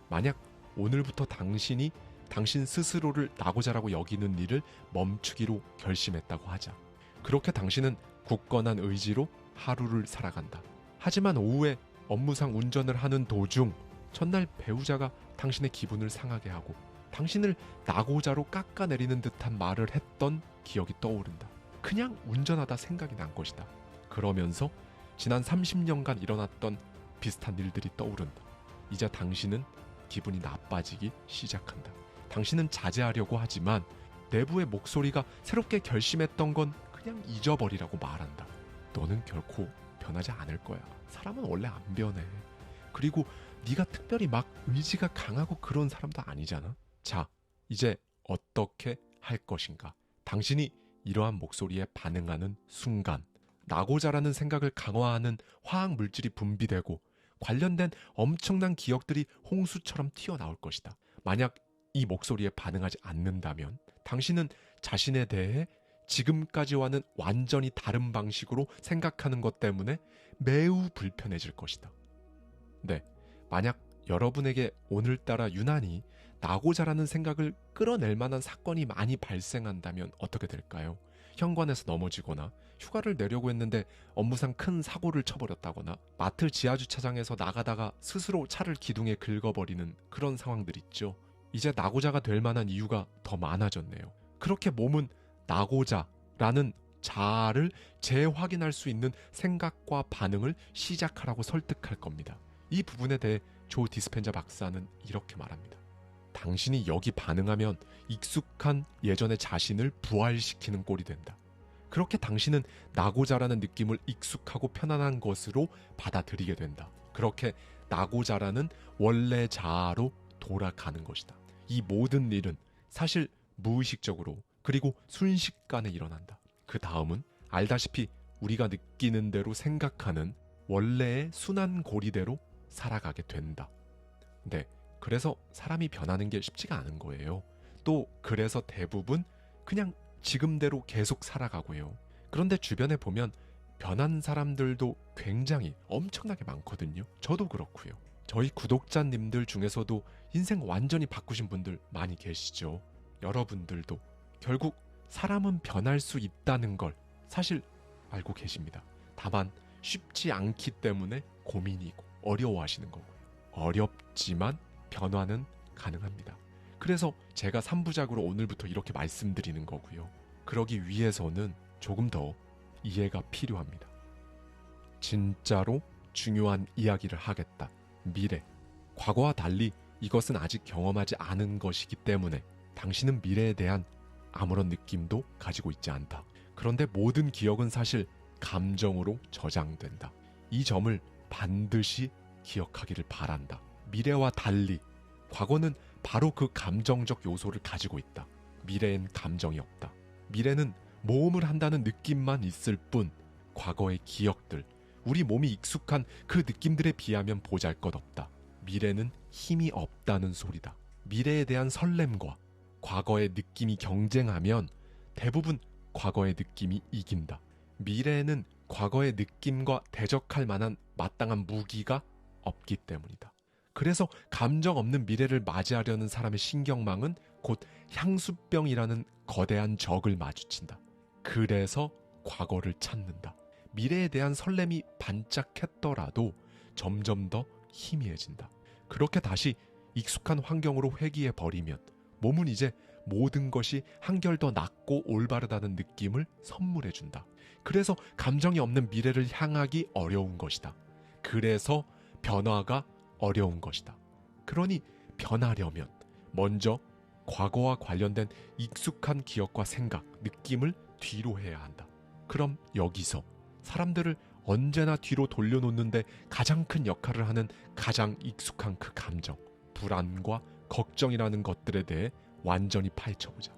만약 오늘부터 당신이 당신 스스로를 나고자라고 여기는 일을 멈추기로 결심했다고 하자. 그렇게 당신은 굳건한 의지로 하루를 살아간다. 하지만 오후에 업무상 운전을 하는 도중 전날 배우자가 당신의 기분을 상하게 하고 당신을 나고자로 깎아내리는 듯한 말을 했던 기억이 떠오른다. 그냥 운전하다 생각이 난 것이다. 그러면서 지난 30년간 일어났던 비슷한 일들이 떠오른다. 이제 당신은 기분이 나빠지기 시작한다. 당신은 자제하려고 하지만 내부의 목소리가 새롭게 결심했던 건 그냥 잊어버리라고 말한다. 너는 결코 변하지 않을 거야. 사람은 원래 안 변해. 그리고 네가 특별히 막 의지가 강하고 그런 사람도 아니잖아. 자, 이제 어떻게 할 것인가? 당신이 이러한 목소리에 반응하는 순간 나고자라는 생각을 강화하는 화학 물질이 분비되고 관련된 엄청난 기억들이 홍수처럼 튀어나올 것이다. 만약 이 목소리에 반응하지 않는다면 당신은 자신에 대해 지금까지와는 완전히 다른 방식으로 생각하는 것 때문에 매우 불편해질 것이다. 네, 만약 여러분에게 오늘따라 유난히 나고자라는 생각을 끌어낼 만한 사건이 많이 발생한다면 어떻게 될까요? 현관에서 넘어지거나 휴가를 내려고 했는데 업무상 큰 사고를 쳐버렸다거나 마트 지하주차장에서 나가다가 스스로 차를 기둥에 긁어버리는 그런 상황들 있죠. 이제 나고자가 될 만한 이유가 더 많아졌네요. 그렇게 몸은 나고자라는 자아를 재확인할 수 있는 생각과 반응을 시작하라고 설득할 겁니다. 이 부분에 대해 조 디스펜자 박사는 이렇게 말합니다. 당신이 여기 반응하면 익숙한 예전의 자신을 부활시키는 꼴이 된다. 그렇게 당신은 나고자라는 느낌을 익숙하고 편안한 것으로 받아들이게 된다. 그렇게 나고자라는 원래 자아로 돌아가는 것이다. 이 모든 일은 사실 무의식적으로 그리고 순식간에 일어난다. 그 다음은 알다시피 우리가 느끼는 대로 생각하는 원래의 순환 고리대로 살아가게 된다. 네, 그래서 사람이 변하는 게 쉽지가 않은 거예요. 또 그래서 대부분 그냥 지금대로 계속 살아가고요. 그런데 주변에 보면 변한 사람들도 굉장히 엄청나게 많거든요. 저도 그렇고요. 저희 구독자님들 중에서도 인생 완전히 바꾸신 분들 많이 계시죠. 여러분들도 결국 사람은 변할 수 있다는 걸 사실 알고 계십니다. 다만 쉽지 않기 때문에 고민이고 어려워하시는 거고요. 어렵지만 변화는 가능합니다. 그래서 제가 3부작으로 오늘부터 이렇게 말씀드리는 거고요. 그러기 위해서는 조금 더 이해가 필요합니다. 진짜로 중요한 이야기를 하겠다. 미래. 과거와 달리 이것은 아직 경험하지 않은 것이기 때문에 당신은 미래에 대한 아무런 느낌도 가지고 있지 않다. 그런데 모든 기억은 사실 감정으로 저장된다. 이 점을 반드시 기억하기를 바란다. 미래와 달리 과거는 바로 그 감정적 요소를 가지고 있다. 미래엔 감정이 없다. 미래는 모험을 한다는 느낌만 있을 뿐 과거의 기억들, 우리 몸이 익숙한 그 느낌들에 비하면 보잘것없다. 미래는 힘이 없다는 소리다. 미래에 대한 설렘과 과거의 느낌이 경쟁하면 대부분 과거의 느낌이 이긴다. 미래에는 과거의 느낌과 대적할 만한 마땅한 무기가 없기 때문이다. 그래서 감정 없는 미래를 맞이하려는 사람의 신경망은 곧 향수병이라는 거대한 적을 마주친다. 그래서 과거를 찾는다. 미래에 대한 설렘이 반짝했더라도 점점 더 희미해진다. 그렇게 다시 익숙한 환경으로 회귀해버리면 몸은 이제 모든 것이 한결 더 낫고 올바르다는 느낌을 선물해준다. 그래서 감정이 없는 미래를 향하기 어려운 것이다. 그래서 변화가 어려운 것이다. 그러니 변하려면 먼저 과거와 관련된 익숙한 기억과 생각, 느낌을 뒤로 해야 한다. 그럼 여기서 사람들을 언제나 뒤로 돌려놓는데 가장 큰 역할을 하는 가장 익숙한 그 감정, 불안과 걱정이라는 것들에 대해 완전히 파헤쳐보자.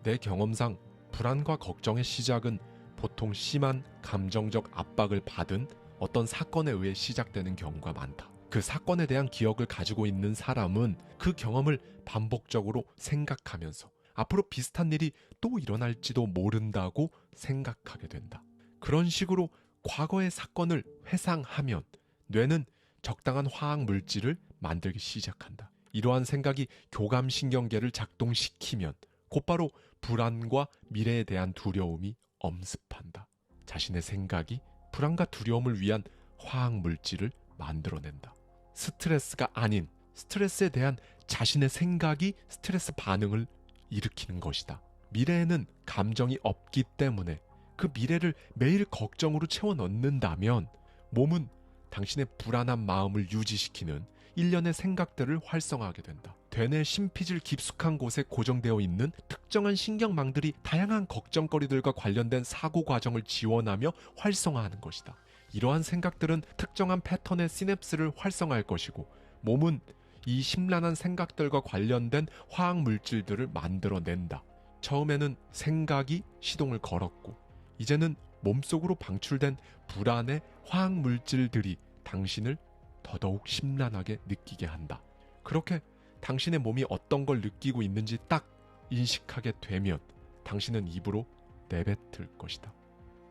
내 경험상 불안과 걱정의 시작은 보통 심한 감정적 압박을 받은 어떤 사건에 의해 시작되는 경우가 많다. 그 사건에 대한 기억을 가지고 있는 사람은 그 경험을 반복적으로 생각하면서 앞으로 비슷한 일이 또 일어날지도 모른다고 생각하게 된다. 그런 식으로 과거의 사건을 회상하면 뇌는 적당한 화학 물질을 만들기 시작한다. 이러한 생각이 교감신경계를 작동시키면 곧바로 불안과 미래에 대한 두려움이 엄습한다. 자신의 생각이 불안과 두려움을 위한 화학 물질을 만들어낸다. 스트레스가 아닌 스트레스에 대한 자신의 생각이 스트레스 반응을 일으키는 것이다. 미래에는 감정이 없기 때문에 그 미래를 매일 걱정으로 채워 넣는다면 몸은 당신의 불안한 마음을 유지시키는 일련의 생각들을 활성화하게 된다. 되뇌 심피질 깊숙한 곳에 고정되어 있는 특정한 신경망들이 다양한 걱정거리들과 관련된 사고 과정을 지원하며 활성화하는 것이다. 이러한 생각들은 특정한 패턴의 시냅스를 활성화할 것이고 몸은 이 심란한 생각들과 관련된 화학 물질들을 만들어낸다. 처음에는 생각이 시동을 걸었고 이제는 몸속으로 방출된 불안의 화학 물질들이 당신을 더더욱 심란하게 느끼게 한다. 그렇게 당신의 몸이 어떤 걸 느끼고 있는지 딱 인식하게 되면 당신은 입으로 내뱉을 것이다.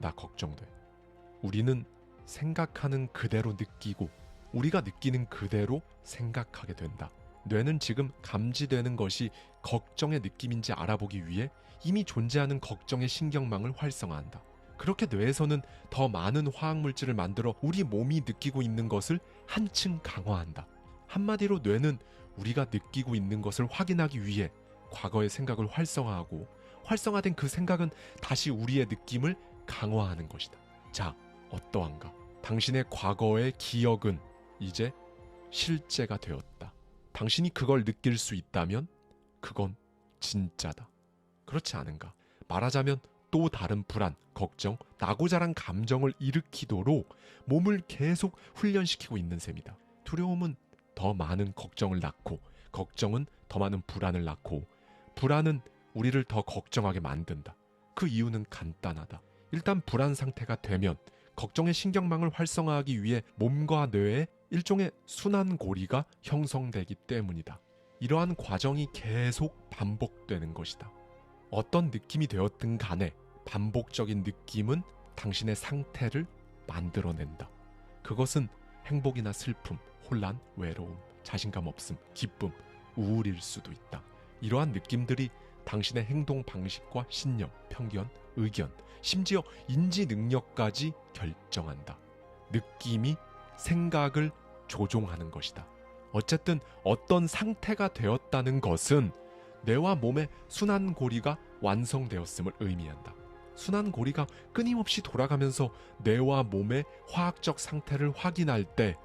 나 걱정돼. 우리는 생각하는 그대로 느끼고 우리가 느끼는 그대로 생각하게 된다. 뇌는 지금 감지되는 것이 걱정의 느낌인지 알아보기 위해 이미 존재하는 걱정의 신경망을 활성화한다. 그렇게 뇌에서는 더 많은 화학물질을 만들어 우리 몸이 느끼고 있는 것을 한층 강화한다. 한마디로 뇌는 우리가 느끼고 있는 것을 확인하기 위해 과거의 생각을 활성화하고 활성화된 그 생각은 다시 우리의 느낌을 강화하는 것이다. 자, 어떠한가? 당신의 과거의 기억은 이제 실제가 되었다. 당신이 그걸 느낄 수 있다면 그건 진짜다. 그렇지 않은가? 말하자면 또 다른 불안, 걱정, 나고자란 감정을 일으키도록 몸을 계속 훈련시키고 있는 셈이다. 두려움은 더 많은 걱정을 낳고 걱정은 더 많은 불안을 낳고 불안은 우리를 더 걱정하게 만든다. 그 이유는 간단하다. 일단 불안 상태가 되면 걱정의 신경망을 활성화하기 위해 몸과 뇌에 일종의 순환고리가 형성되기 때문이다. 이러한 과정이 계속 반복되는 것이다. 어떤 느낌이 되었든 간에 반복적인 느낌은 당신의 상태를 만들어낸다. 그것은 행복이나 슬픔, 혼란, 외로움, 자신감 없음, 기쁨, 우울일 수도 있다. 이러한 느낌들이 당신의 행동 방식과 신념, 편견, 의견, 심지어 인지 능력까지 결정한다. 느낌이 생각을 조종하는 것이다. 어쨌든 어떤 상태가 되었다는 것은 뇌와 몸의 순환고리가 완성되었음을 의미한다. 순환고리가 끊임없이 돌아가면서 뇌와 몸의 화학적 상태를 확인할 때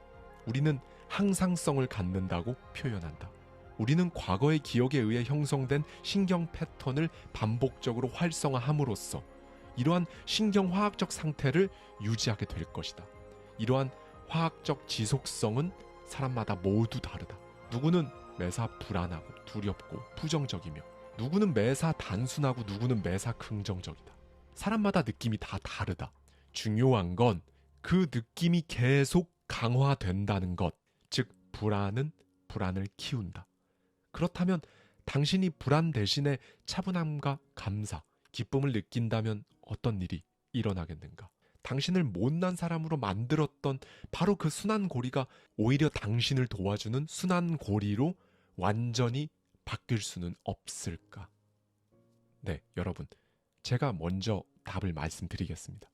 우리는 항상성을 갖는다고 표현한다. 우리는 과거의 기억에 의해 형성된 신경 패턴을 반복적으로 활성화함으로써 이러한 신경화학적 상태를 유지하게 될 것이다. 이러한 화학적 지속성은 사람마다 모두 다르다. 누구는 매사 불안하고 두렵고 부정적이며 누구는 매사 단순하고 누구는 매사 긍정적이다. 사람마다 느낌이 다 다르다. 중요한 건 그 느낌이 계속 강화된다는 것, 즉 불안은 불안을 키운다. 그렇다면 당신이 불안 대신에 차분함과 감사, 기쁨을 느낀다면 어떤 일이 일어나겠는가? 당신을 못난 사람으로 만들었던 바로 그 순환고리가 오히려 당신을 도와주는 순환고리로 완전히 바뀔 수는 없을까? 네, 여러분. 제가 먼저 답을 말씀드리겠습니다.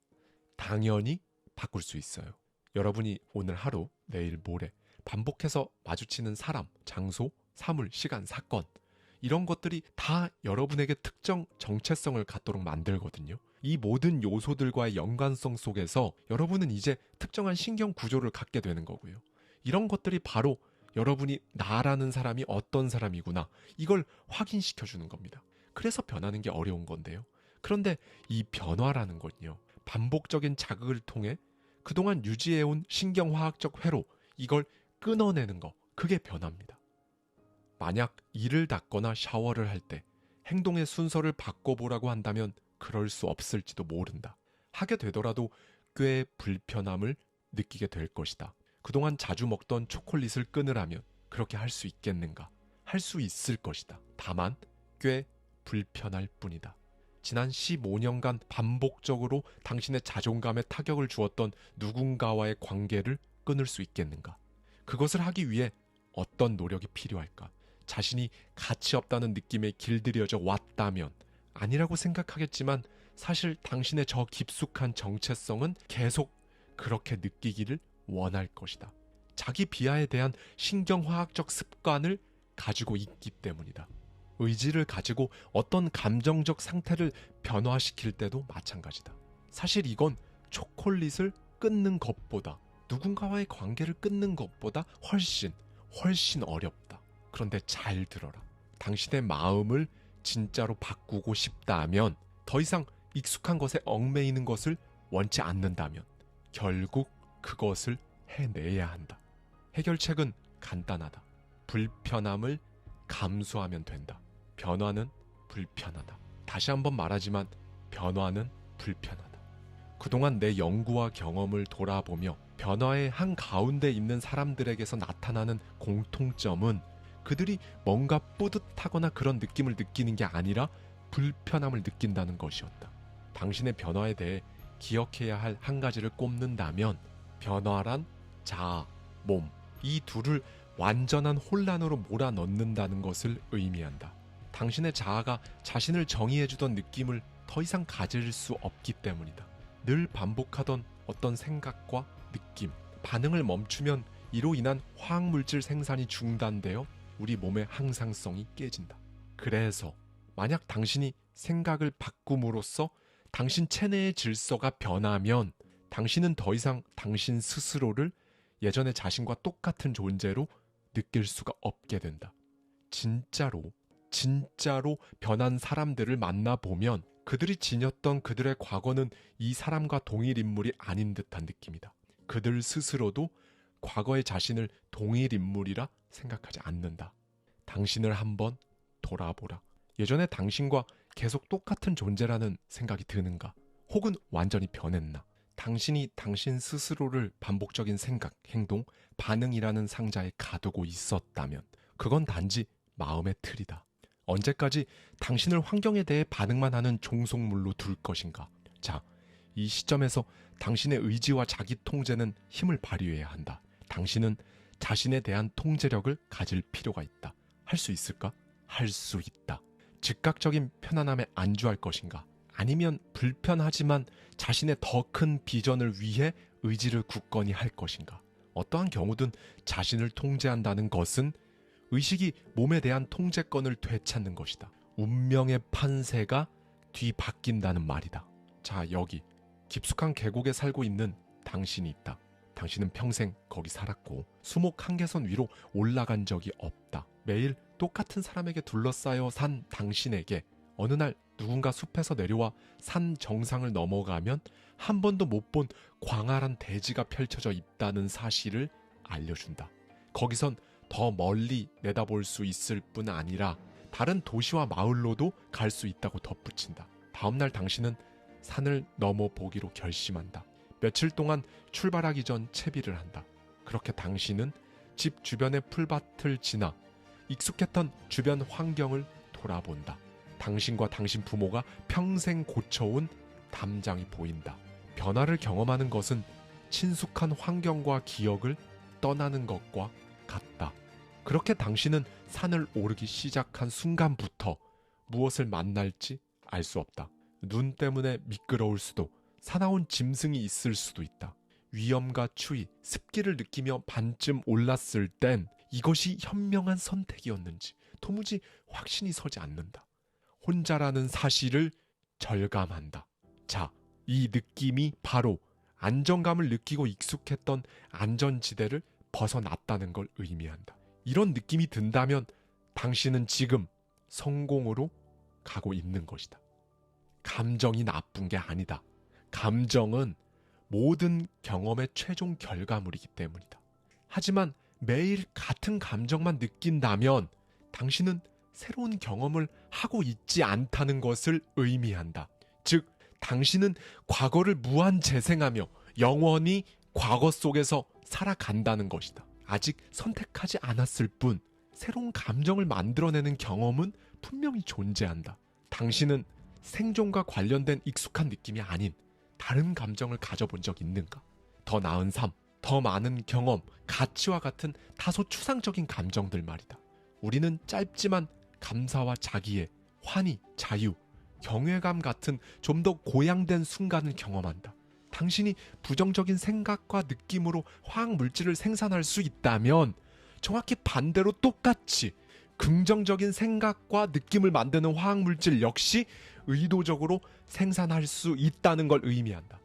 당연히 바꿀 수 있어요. 여러분이 오늘 하루, 내일 모레 반복해서 마주치는 사람, 장소, 사물, 시간, 사건 이런 것들이 다 여러분에게 특정 정체성을 갖도록 만들거든요. 이 모든 요소들과의 연관성 속에서 여러분은 이제 특정한 신경 구조를 갖게 되는 거고요. 이런 것들이 바로 여러분이 나라는 사람이 어떤 사람이구나 이걸 확인시켜주는 겁니다. 그래서 변하는 게 어려운 건데요. 그런데 이 변화라는 건요. 반복적인 자극을 통해 그동안 유지해온 신경화학적 회로 이걸 끊어내는 거 그게 변화입니다. 만약 이를 닦거나 샤워를 할 때 행동의 순서를 바꿔보라고 한다면 그럴 수 없을지도 모른다. 하게 되더라도 꽤 불편함을 느끼게 될 것이다. 그동안 자주 먹던 초콜릿을 끊으라면 그렇게 할 수 있겠는가? 할 수 있을 것이다. 다만 꽤 불편할 뿐이다. 지난 15년간 반복적으로 당신의 자존감에 타격을 주었던 누군가와의 관계를 끊을 수 있겠는가? 그것을 하기 위해 어떤 노력이 필요할까? 자신이 가치 없다는 느낌에 길들여져 왔다면 아니라고 생각하겠지만 사실 당신의 저 깊숙한 정체성은 계속 그렇게 느끼기를 원할 것이다. 자기 비하에 대한 신경화학적 습관을 가지고 있기 때문이다. 의지를 가지고 어떤 감정적 상태를 변화시킬 때도 마찬가지다. 사실 이건 초콜릿을 끊는 것보다, 누군가와의 관계를 끊는 것보다 훨씬 어렵다. 그런데 잘 들어라. 당신의 마음을 진짜로 바꾸고 싶다면, 더 이상 익숙한 것에 얽매이는 것을 원치 않는다면 결국 그것을 해내야 한다. 해결책은 간단하다. 불편함을 감수하면 된다. 변화는 불편하다. 다시 한번 말하지만 변화는 불편하다. 그동안 내 연구와 경험을 돌아보며 변화의 한가운데 있는 사람들에게서 나타나는 공통점은 그들이 뭔가 뿌듯하거나 그런 느낌을 느끼는 게 아니라 불편함을 느낀다는 것이었다. 당신의 변화에 대해 기억해야 할 한 가지를 꼽는다면 변화란 자아, 몸, 이 둘을 완전한 혼란으로 몰아넣는다는 것을 의미한다. 당신의 자아가 자신을 정의해주던 느낌을 더 이상 가질 수 없기 때문이다. 늘 반복하던 어떤 생각과 느낌, 반응을 멈추면 이로 인한 화학물질 생산이 중단되어 우리 몸의 항상성이 깨진다. 그래서 만약 당신이 생각을 바꿈으로써 당신 체내의 질서가 변하면 당신은 더 이상 당신 스스로를 예전의 자신과 똑같은 존재로 느낄 수가 없게 된다. 진짜로 변한 사람들을 만나보면 그들이 지녔던 그들의 과거는 이 사람과 동일 인물이 아닌 듯한 느낌이다. 그들 스스로도 과거의 자신을 동일 인물이라 생각하지 않는다. 당신을 한번 돌아보라. 예전의 당신과 계속 똑같은 존재라는 생각이 드는가? 혹은 완전히 변했나? 당신이 당신 스스로를 반복적인 생각, 행동, 반응이라는 상자에 가두고 있었다면 그건 단지 마음의 틀이다. 언제까지 당신을 환경에 대해 반응만 하는 종속물로 둘 것인가? 자, 이 시점에서 당신의 의지와 자기 통제는 힘을 발휘해야 한다. 당신은 자신에 대한 통제력을 가질 필요가 있다. 할 수 있을까? 할 수 있다. 즉각적인 편안함에 안주할 것인가? 아니면 불편하지만 자신의 더 큰 비전을 위해 의지를 굳건히 할 것인가? 어떠한 경우든 자신을 통제한다는 것은 의식이 몸에 대한 통제권을 되찾는 것이다. 운명의 판세가 뒤바뀐다는 말이다. 자, 여기 깊숙한 계곡에 살고 있는 당신이 있다. 당신은 평생 거기 살았고 수목 한계선 위로 올라간 적이 없다. 매일 똑같은 사람에게 둘러싸여 산 당신에게 어느 날 누군가 숲에서 내려와 산 정상을 넘어가면 한 번도 못 본 광활한 대지가 펼쳐져 있다는 사실을 알려준다. 거기선 더 멀리 내다볼 수 있을 뿐 아니라 다른 도시와 마을로도 갈 수 있다고 덧붙인다. 다음날 당신은 산을 넘어보기로 결심한다. 며칠 동안 출발하기 전 채비를 한다. 그렇게 당신은 집 주변의 풀밭을 지나 익숙했던 주변 환경을 돌아본다. 당신과 당신 부모가 평생 고쳐온 담장이 보인다. 변화를 경험하는 것은 친숙한 환경과 기억을 떠나는 것과 같다. 그렇게 당신은 산을 오르기 시작한 순간부터 무엇을 만날지 알 수 없다. 눈 때문에 미끄러울 수도, 사나운 짐승이 있을 수도 있다. 위험과 추위, 습기를 느끼며 반쯤 올랐을 땐 이것이 현명한 선택이었는지 도무지 확신이 서지 않는다. 혼자라는 사실을 절감한다. 자, 이 느낌이 바로 안정감을 느끼고 익숙했던 안전지대를 벗어났다는 걸 의미한다. 이런 느낌이 든다면 당신은 지금 성공으로 가고 있는 것이다. 감정이 나쁜 게 아니다. 감정은 모든 경험의 최종 결과물이기 때문이다. 하지만 매일 같은 감정만 느낀다면 당신은 새로운 경험을 하고 있지 않다는 것을 의미한다. 즉 당신은 과거를 무한 재생하며 영원히 과거 속에서 살아간다는 것이다. 아직 선택하지 않았을 뿐 새로운 감정을 만들어내는 경험은 분명히 존재한다. 당신은 생존과 관련된 익숙한 느낌이 아닌 다른 감정을 가져본 적 있는가? 더 나은 삶, 더 많은 경험, 가치와 같은 다소 추상적인 감정들 말이다. 우리는 짧지만 감사와 자기애, 환희, 자유, 경외감 같은 좀 더 고양된 순간을 경험한다. 당신이 부정적인 생각과 느낌으로 화학물질을 생산할 수 있다면 정확히 반대로 똑같이 긍정적인 생각과 느낌을 만드는 화학물질 역시 의도적으로 생산할 수 있다는 걸 의미한다.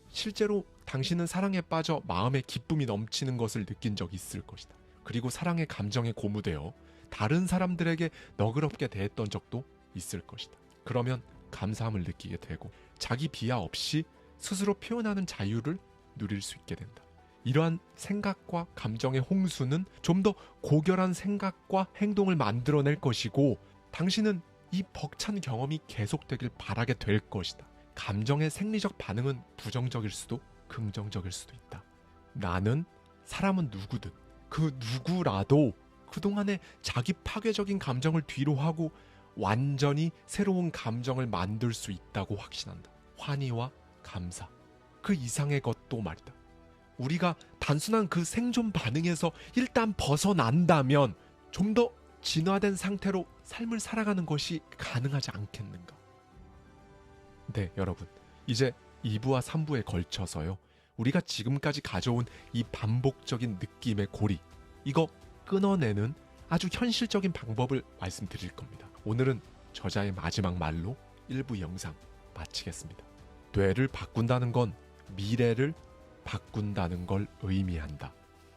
실제로 당신은 사랑에 빠져 마음의 기쁨이 넘치는 것을 느낀 적이 있을 것이다. 그리고 사랑의 감정에 고무되어 다른 사람들에게 너그럽게 대했던 적도 있을 것이다. 그러면 감사함을 느끼게 되고 자기 비하 없이 스스로 표현하는 자유를 누릴 수 있게 된다. 이러한 생각과 감정의 홍수는 좀 더 고결한 생각과 행동을 만들어낼 것이고 당신은 이 벅찬 경험이 계속되길 바라게 될 것이다. 감정의 생리적 반응은 부정적일 수도 긍정적일 수도 있다. 나는 사람은 누구든 그 누구라도 그동안의 자기 파괴적인 감정을 뒤로 하고 완전히 새로운 감정을 만들 수 있다고 확신한다. 환희와 감사, 그 이상의 것도 말이다. 우리가 단순한 그 생존 반응에서 일단 벗어난다면 좀 더 진화된 상태로 삶을 살아가는 것이 가능하지 않겠는가? 네, 여러분. 이제 2부와 3부에 걸쳐서요. 우리가 지금까지 가져온 이 반복적인 느낌의 고리, 이거 끊어내는 아주 현실적인 방법을 말씀드릴 겁니다. 오늘은 저자의 마지막 말로 1부 영상 마치겠습니다. 뇌를 바꾼다는 건 미래를 바꾼다는 걸 의미한다.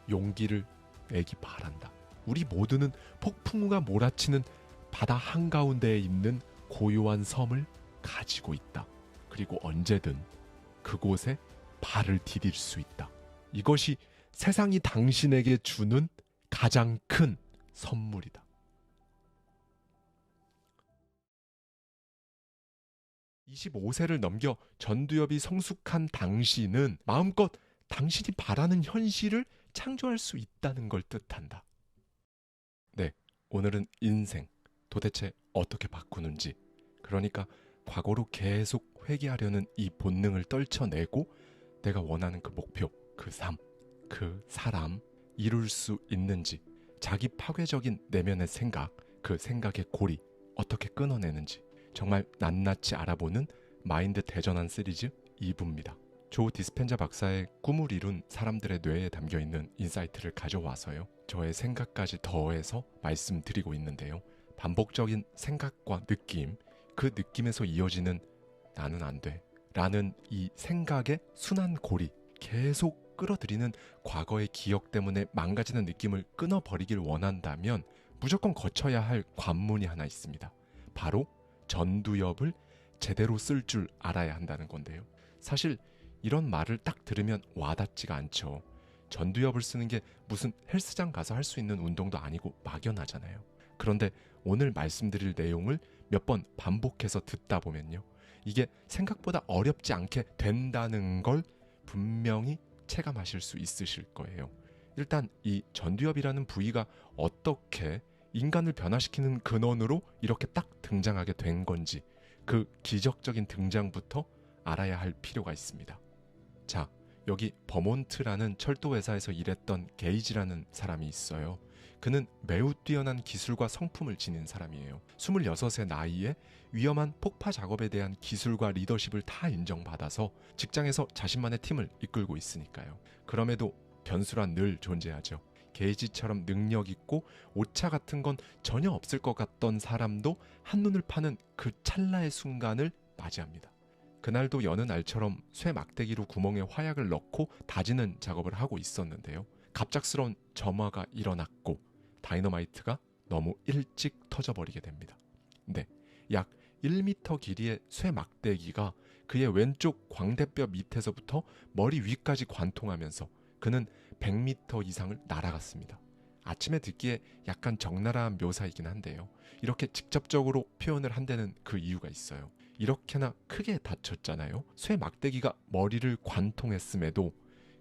용기를 내기 바란다. 우리 모두는 폭풍우가 몰아치는 바다 한가운데에 있는 고요한 섬을 가지고 있다. 그리고 언제든 그곳에 발을 디딜 수 있다. 이것이 세상이 당신에게 주는 가장 큰 선물이다. 25세를 넘겨 전두엽이 성숙한 당신은 마음껏 당신이 바라는 현실을 창조할 수 있다는 걸 뜻한다. 네, 오늘은 인생 도대체 어떻게 바꾸는지, 그러니까 과거로 계속 회귀하려는 이 본능을 떨쳐내고 내가 원하는 그 목표, 그 삶, 그 사람 이룰 수 있는지, 자기 파괴적인 내면의 생각, 그 생각의 고리 어떻게 끊어내는지 정말 낱낱이 알아보는 마인드 대전환 시리즈 2부입니다. 조 디스펜자 박사의 꿈을 이룬 사람들의 뇌에 담겨있는 인사이트를 가져와서요. 저의 생각까지 더해서 말씀드리고 있는데요. 반복적인 생각과 느낌, 그 느낌에서 이어지는 나는 안 돼 라는 이 생각의 순환 고리, 계속 끌어들이는 과거의 기억 때문에 망가지는 느낌을 끊어버리길 원한다면 무조건 거쳐야 할 관문이 하나 있습니다. 바로 전두엽을 제대로 쓸 줄 알아야 한다는 건데요. 사실 이런 말을 딱 들으면 와닿지가 않죠. 전두엽을 쓰는 게 무슨 헬스장 가서 할 수 있는 운동도 아니고 막연하잖아요. 그런데 오늘 말씀드릴 내용을 몇 번 반복해서 듣다 보면요. 이게 생각보다 어렵지 않게 된다는 걸 분명히 체감하실 수 있으실 거예요. 일단 이 전두엽이라는 부위가 어떻게 인간을 변화시키는 근원으로 이렇게 딱 등장하게 된 건지, 그 기적적인 등장부터 알아야 할 필요가 있습니다. 자, 여기 버몬트라는 철도 회사에서 일했던 게이지라는 사람이 있어요. 그는 매우 뛰어난 기술과 성품을 지닌 사람이에요. 26의 나이에 위험한 폭파 작업에 대한 기술과 리더십을 다 인정받아서 직장에서 자신만의 팀을 이끌고 있으니까요. 그럼에도 변수란 늘 존재하죠. 게이지처럼 능력 있고 오차 같은 건 전혀 없을 것 같던 사람도 한눈을 파는 그 찰나의 순간을 맞이합니다. 그날도 여느 날처럼 쇠 막대기로 구멍에 화약을 넣고 다지는 작업을 하고 있었는데요. 갑작스러운 점화가 일어났고 다이너마이트가 너무 일찍 터져버리게 됩니다. 네, 약 1m 길이의 쇠 막대기가 그의 왼쪽 광대뼈 밑에서부터 머리 위까지 관통하면서 그는 100m 이상을 날아갔습니다. 아침에 듣기에 약간 적나라한 묘사이긴 한데요. 이렇게 직접적으로 표현을 한다는 그 이유가 있어요. 이렇게나 크게 다쳤잖아요. 쇠 막대기가 머리를 관통했음에도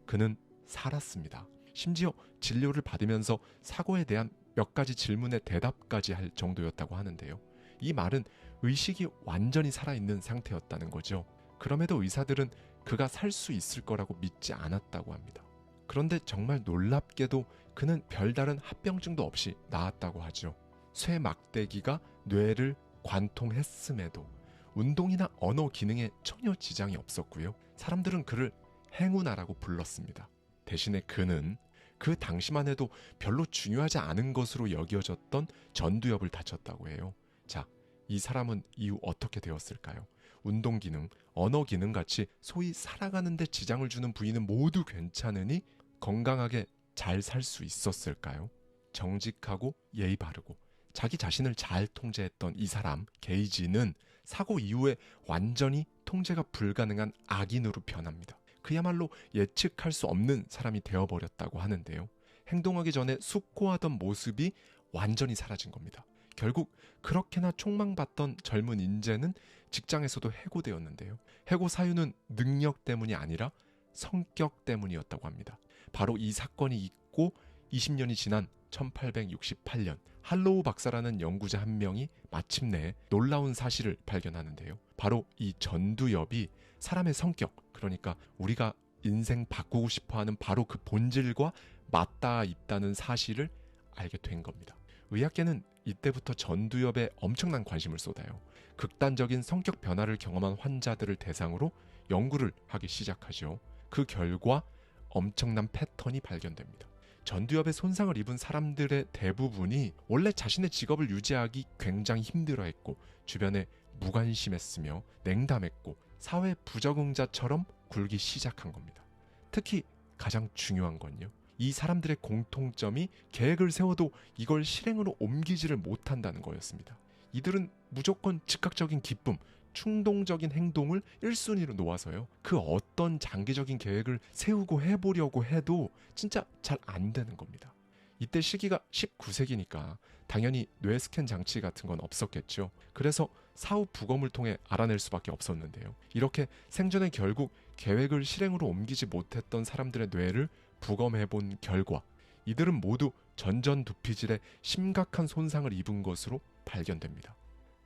그는 살았습니다. 심지어 진료를 받으면서 사고에 대한 몇 가지 질문에 대답까지 할 정도였다고 하는데요. 이 말은 의식이 완전히 살아있는 상태였다는 거죠. 그럼에도 의사들은 그가 살 수 있을 거라고 믿지 않았다고 합니다. 그런데 정말 놀랍게도 그는 별다른 합병증도 없이 나았다고 하죠. 쇠 막대기가 뇌를 관통했음에도 운동이나 언어 기능에 전혀 지장이 없었고요. 사람들은 그를 행운아라고 불렀습니다. 대신에 그는 그 당시만 해도 별로 중요하지 않은 것으로 여겨졌던 전두엽을 다쳤다고 해요. 자, 이 사람은 이후 어떻게 되었을까요? 운동 기능, 언어 기능 같이 소위 살아가는 데 지장을 주는 부위는 모두 괜찮으니 건강하게 잘 살 수 있었을까요? 정직하고 예의 바르고 자기 자신을 잘 통제했던 이 사람 게이지는 사고 이후에 완전히 통제가 불가능한 악인으로 변합니다. 그야말로 예측할 수 없는 사람이 되어버렸다고 하는데요. 행동하기 전에 숙고하던 모습이 완전히 사라진 겁니다. 결국 그렇게나 촉망받던 젊은 인재는 직장에서도 해고되었는데요. 해고 사유는 능력 때문이 아니라 성격 때문이었다고 합니다. 바로 이 사건이 있고 20년이 지난 1868년 할로우 박사라는 연구자 한 명이 마침내 놀라운 사실을 발견하는데요. 바로 이 전두엽이 사람의 성격, 그러니까 우리가 인생 바꾸고 싶어하는 바로 그 본질과 맞닿아 있다는 사실을 알게 된 겁니다. 의학계는 이때부터 전두엽에 엄청난 관심을 쏟아요. 극단적인 성격 변화를 경험한 환자들을 대상으로 연구를 하기 시작하죠. 그 결과 엄청난 패턴이 발견됩니다. 전두엽에 손상을 입은 사람들의 대부분이 원래 자신의 직업을 유지하기 굉장히 힘들어했고 주변에 무관심했으며 냉담했고 사회 부적응자처럼 굴기 시작한 겁니다. 특히 가장 중요한 건요. 이 사람들의 공통점이 계획을 세워도 이걸 실행으로 옮기지를 못한다는 거였습니다. 이들은 무조건 즉각적인 기쁨, 충동적인 행동을 1순위로 놓아서요. 그 어떤 장기적인 계획을 세우고 해보려고 해도 진짜 잘 안 되는 겁니다. 이때 시기가 19세기니까 당연히 뇌 스캔 장치 같은 건 없었겠죠. 그래서 사후 부검을 통해 알아낼 수밖에 없었는데요. 이렇게 생전에 결국 계획을 실행으로 옮기지 못했던 사람들의 뇌를 부검해본 결과 이들은 모두 전전두피질에 심각한 손상을 입은 것으로 발견됩니다.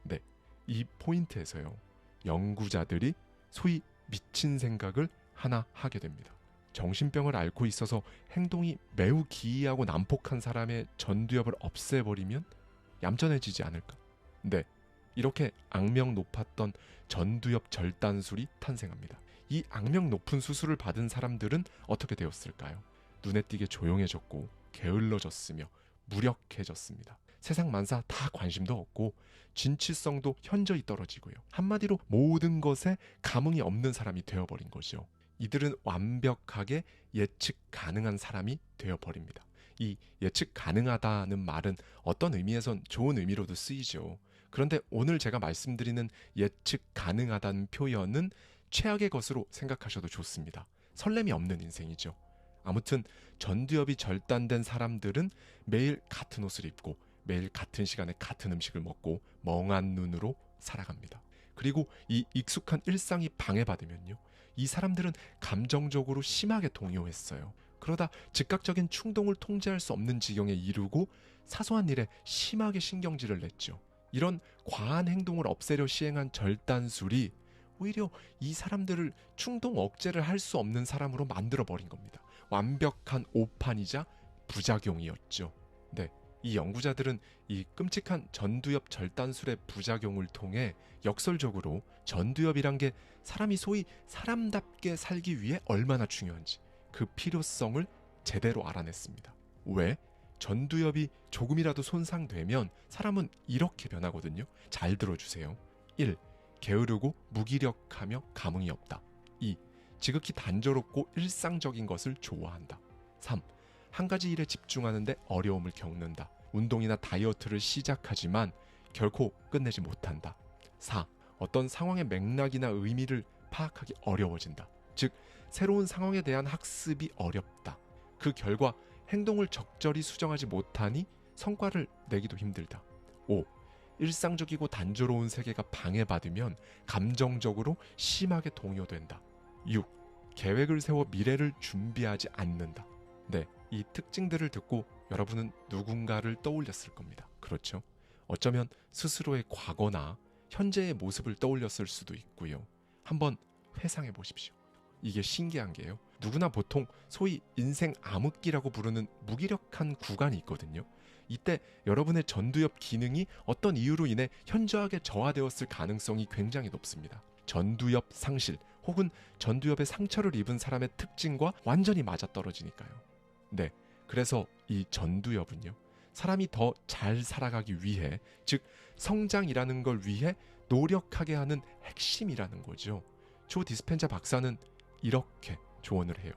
네, 이 포인트에서요. 연구자들이 소위 미친 생각을 하나 하게 됩니다. 정신병을 앓고 있어서 행동이 매우 기이하고 난폭한 사람의 전두엽을 없애버리면 얌전해지지 않을까? 네, 이렇게 악명 높았던 전두엽 절단술이 탄생합니다. 이 악명 높은 수술을 받은 사람들은 어떻게 되었을까요? 눈에 띄게 조용해졌고 게을러졌으며 무력해졌습니다. 세상 만사 다 관심도 없고 진취성도 현저히 떨어지고요. 한마디로 모든 것에 감흥이 없는 사람이 되어버린 거죠. 이들은 완벽하게 예측 가능한 사람이 되어버립니다. 이 예측 가능하다는 말은 어떤 의미에선 좋은 의미로도 쓰이죠. 그런데 오늘 제가 말씀드리는 예측 가능하다는 표현은 최악의 것으로 생각하셔도 좋습니다. 설렘이 없는 인생이죠. 아무튼 전두엽이 절단된 사람들은 매일 같은 옷을 입고 매일 같은 시간에 같은 음식을 먹고 멍한 눈으로 살아갑니다. 그리고 이 익숙한 일상이 방해받으면요. 이 사람들은 감정적으로 심하게 동요했어요. 그러다 즉각적인 충동을 통제할 수 없는 지경에 이르고 사소한 일에 심하게 신경질을 냈죠. 이런 과한 행동을 없애려 시행한 절단술이 오히려 이 사람들을 충동 억제를 할 수 없는 사람으로 만들어버린 겁니다. 완벽한 오판이자 부작용이었죠. 네, 이 연구자들은 이 끔찍한 전두엽 절단술의 부작용을 통해 역설적으로 전두엽이란 게 사람이 소위 사람답게 살기 위해 얼마나 중요한지 그 필요성을 제대로 알아냈습니다. 왜? 전두엽이 조금이라도 손상되면 사람은 이렇게 변하거든요. 잘 들어주세요. 1. 게으르고 무기력하며 감흥이 없다. 2. 지극히 단조롭고 일상적인 것을 좋아한다. 3. 한 가지 일에 집중하는데 어려움을 겪는다. 운동이나 다이어트를 시작하지만 결코 끝내지 못한다. 4. 어떤 상황의 맥락이나 의미를 파악하기 어려워진다. 즉, 새로운 상황에 대한 학습이 어렵다. 그 결과 행동을 적절히 수정하지 못하니 성과를 내기도 힘들다. 5. 일상적이고 단조로운 세계가 방해받으면 감정적으로 심하게 동요된다. 6. 계획을 세워 미래를 준비하지 않는다. 네, 이 특징들을 듣고 여러분은 누군가를 떠올렸을 겁니다. 그렇죠? 어쩌면 스스로의 과거나 현재의 모습을 떠올렸을 수도 있고요. 한번 회상해 보십시오. 이게 신기한 게요. 누구나 보통 소위 인생 암흑기라고 부르는 무기력한 구간이 있거든요. 이때 여러분의 전두엽 기능이 어떤 이유로 인해 현저하게 저하되었을 가능성이 굉장히 높습니다. 전두엽 상실 혹은 전두엽에 상처를 입은 사람의 특징과 완전히 맞아떨어지니까요. 네, 그래서 이 전두엽은요, 사람이 더 잘 살아가기 위해, 즉 성장이라는 걸 위해 노력하게 하는 핵심이라는 거죠. 조 디스펜자 박사는 이렇게 조언을 해요.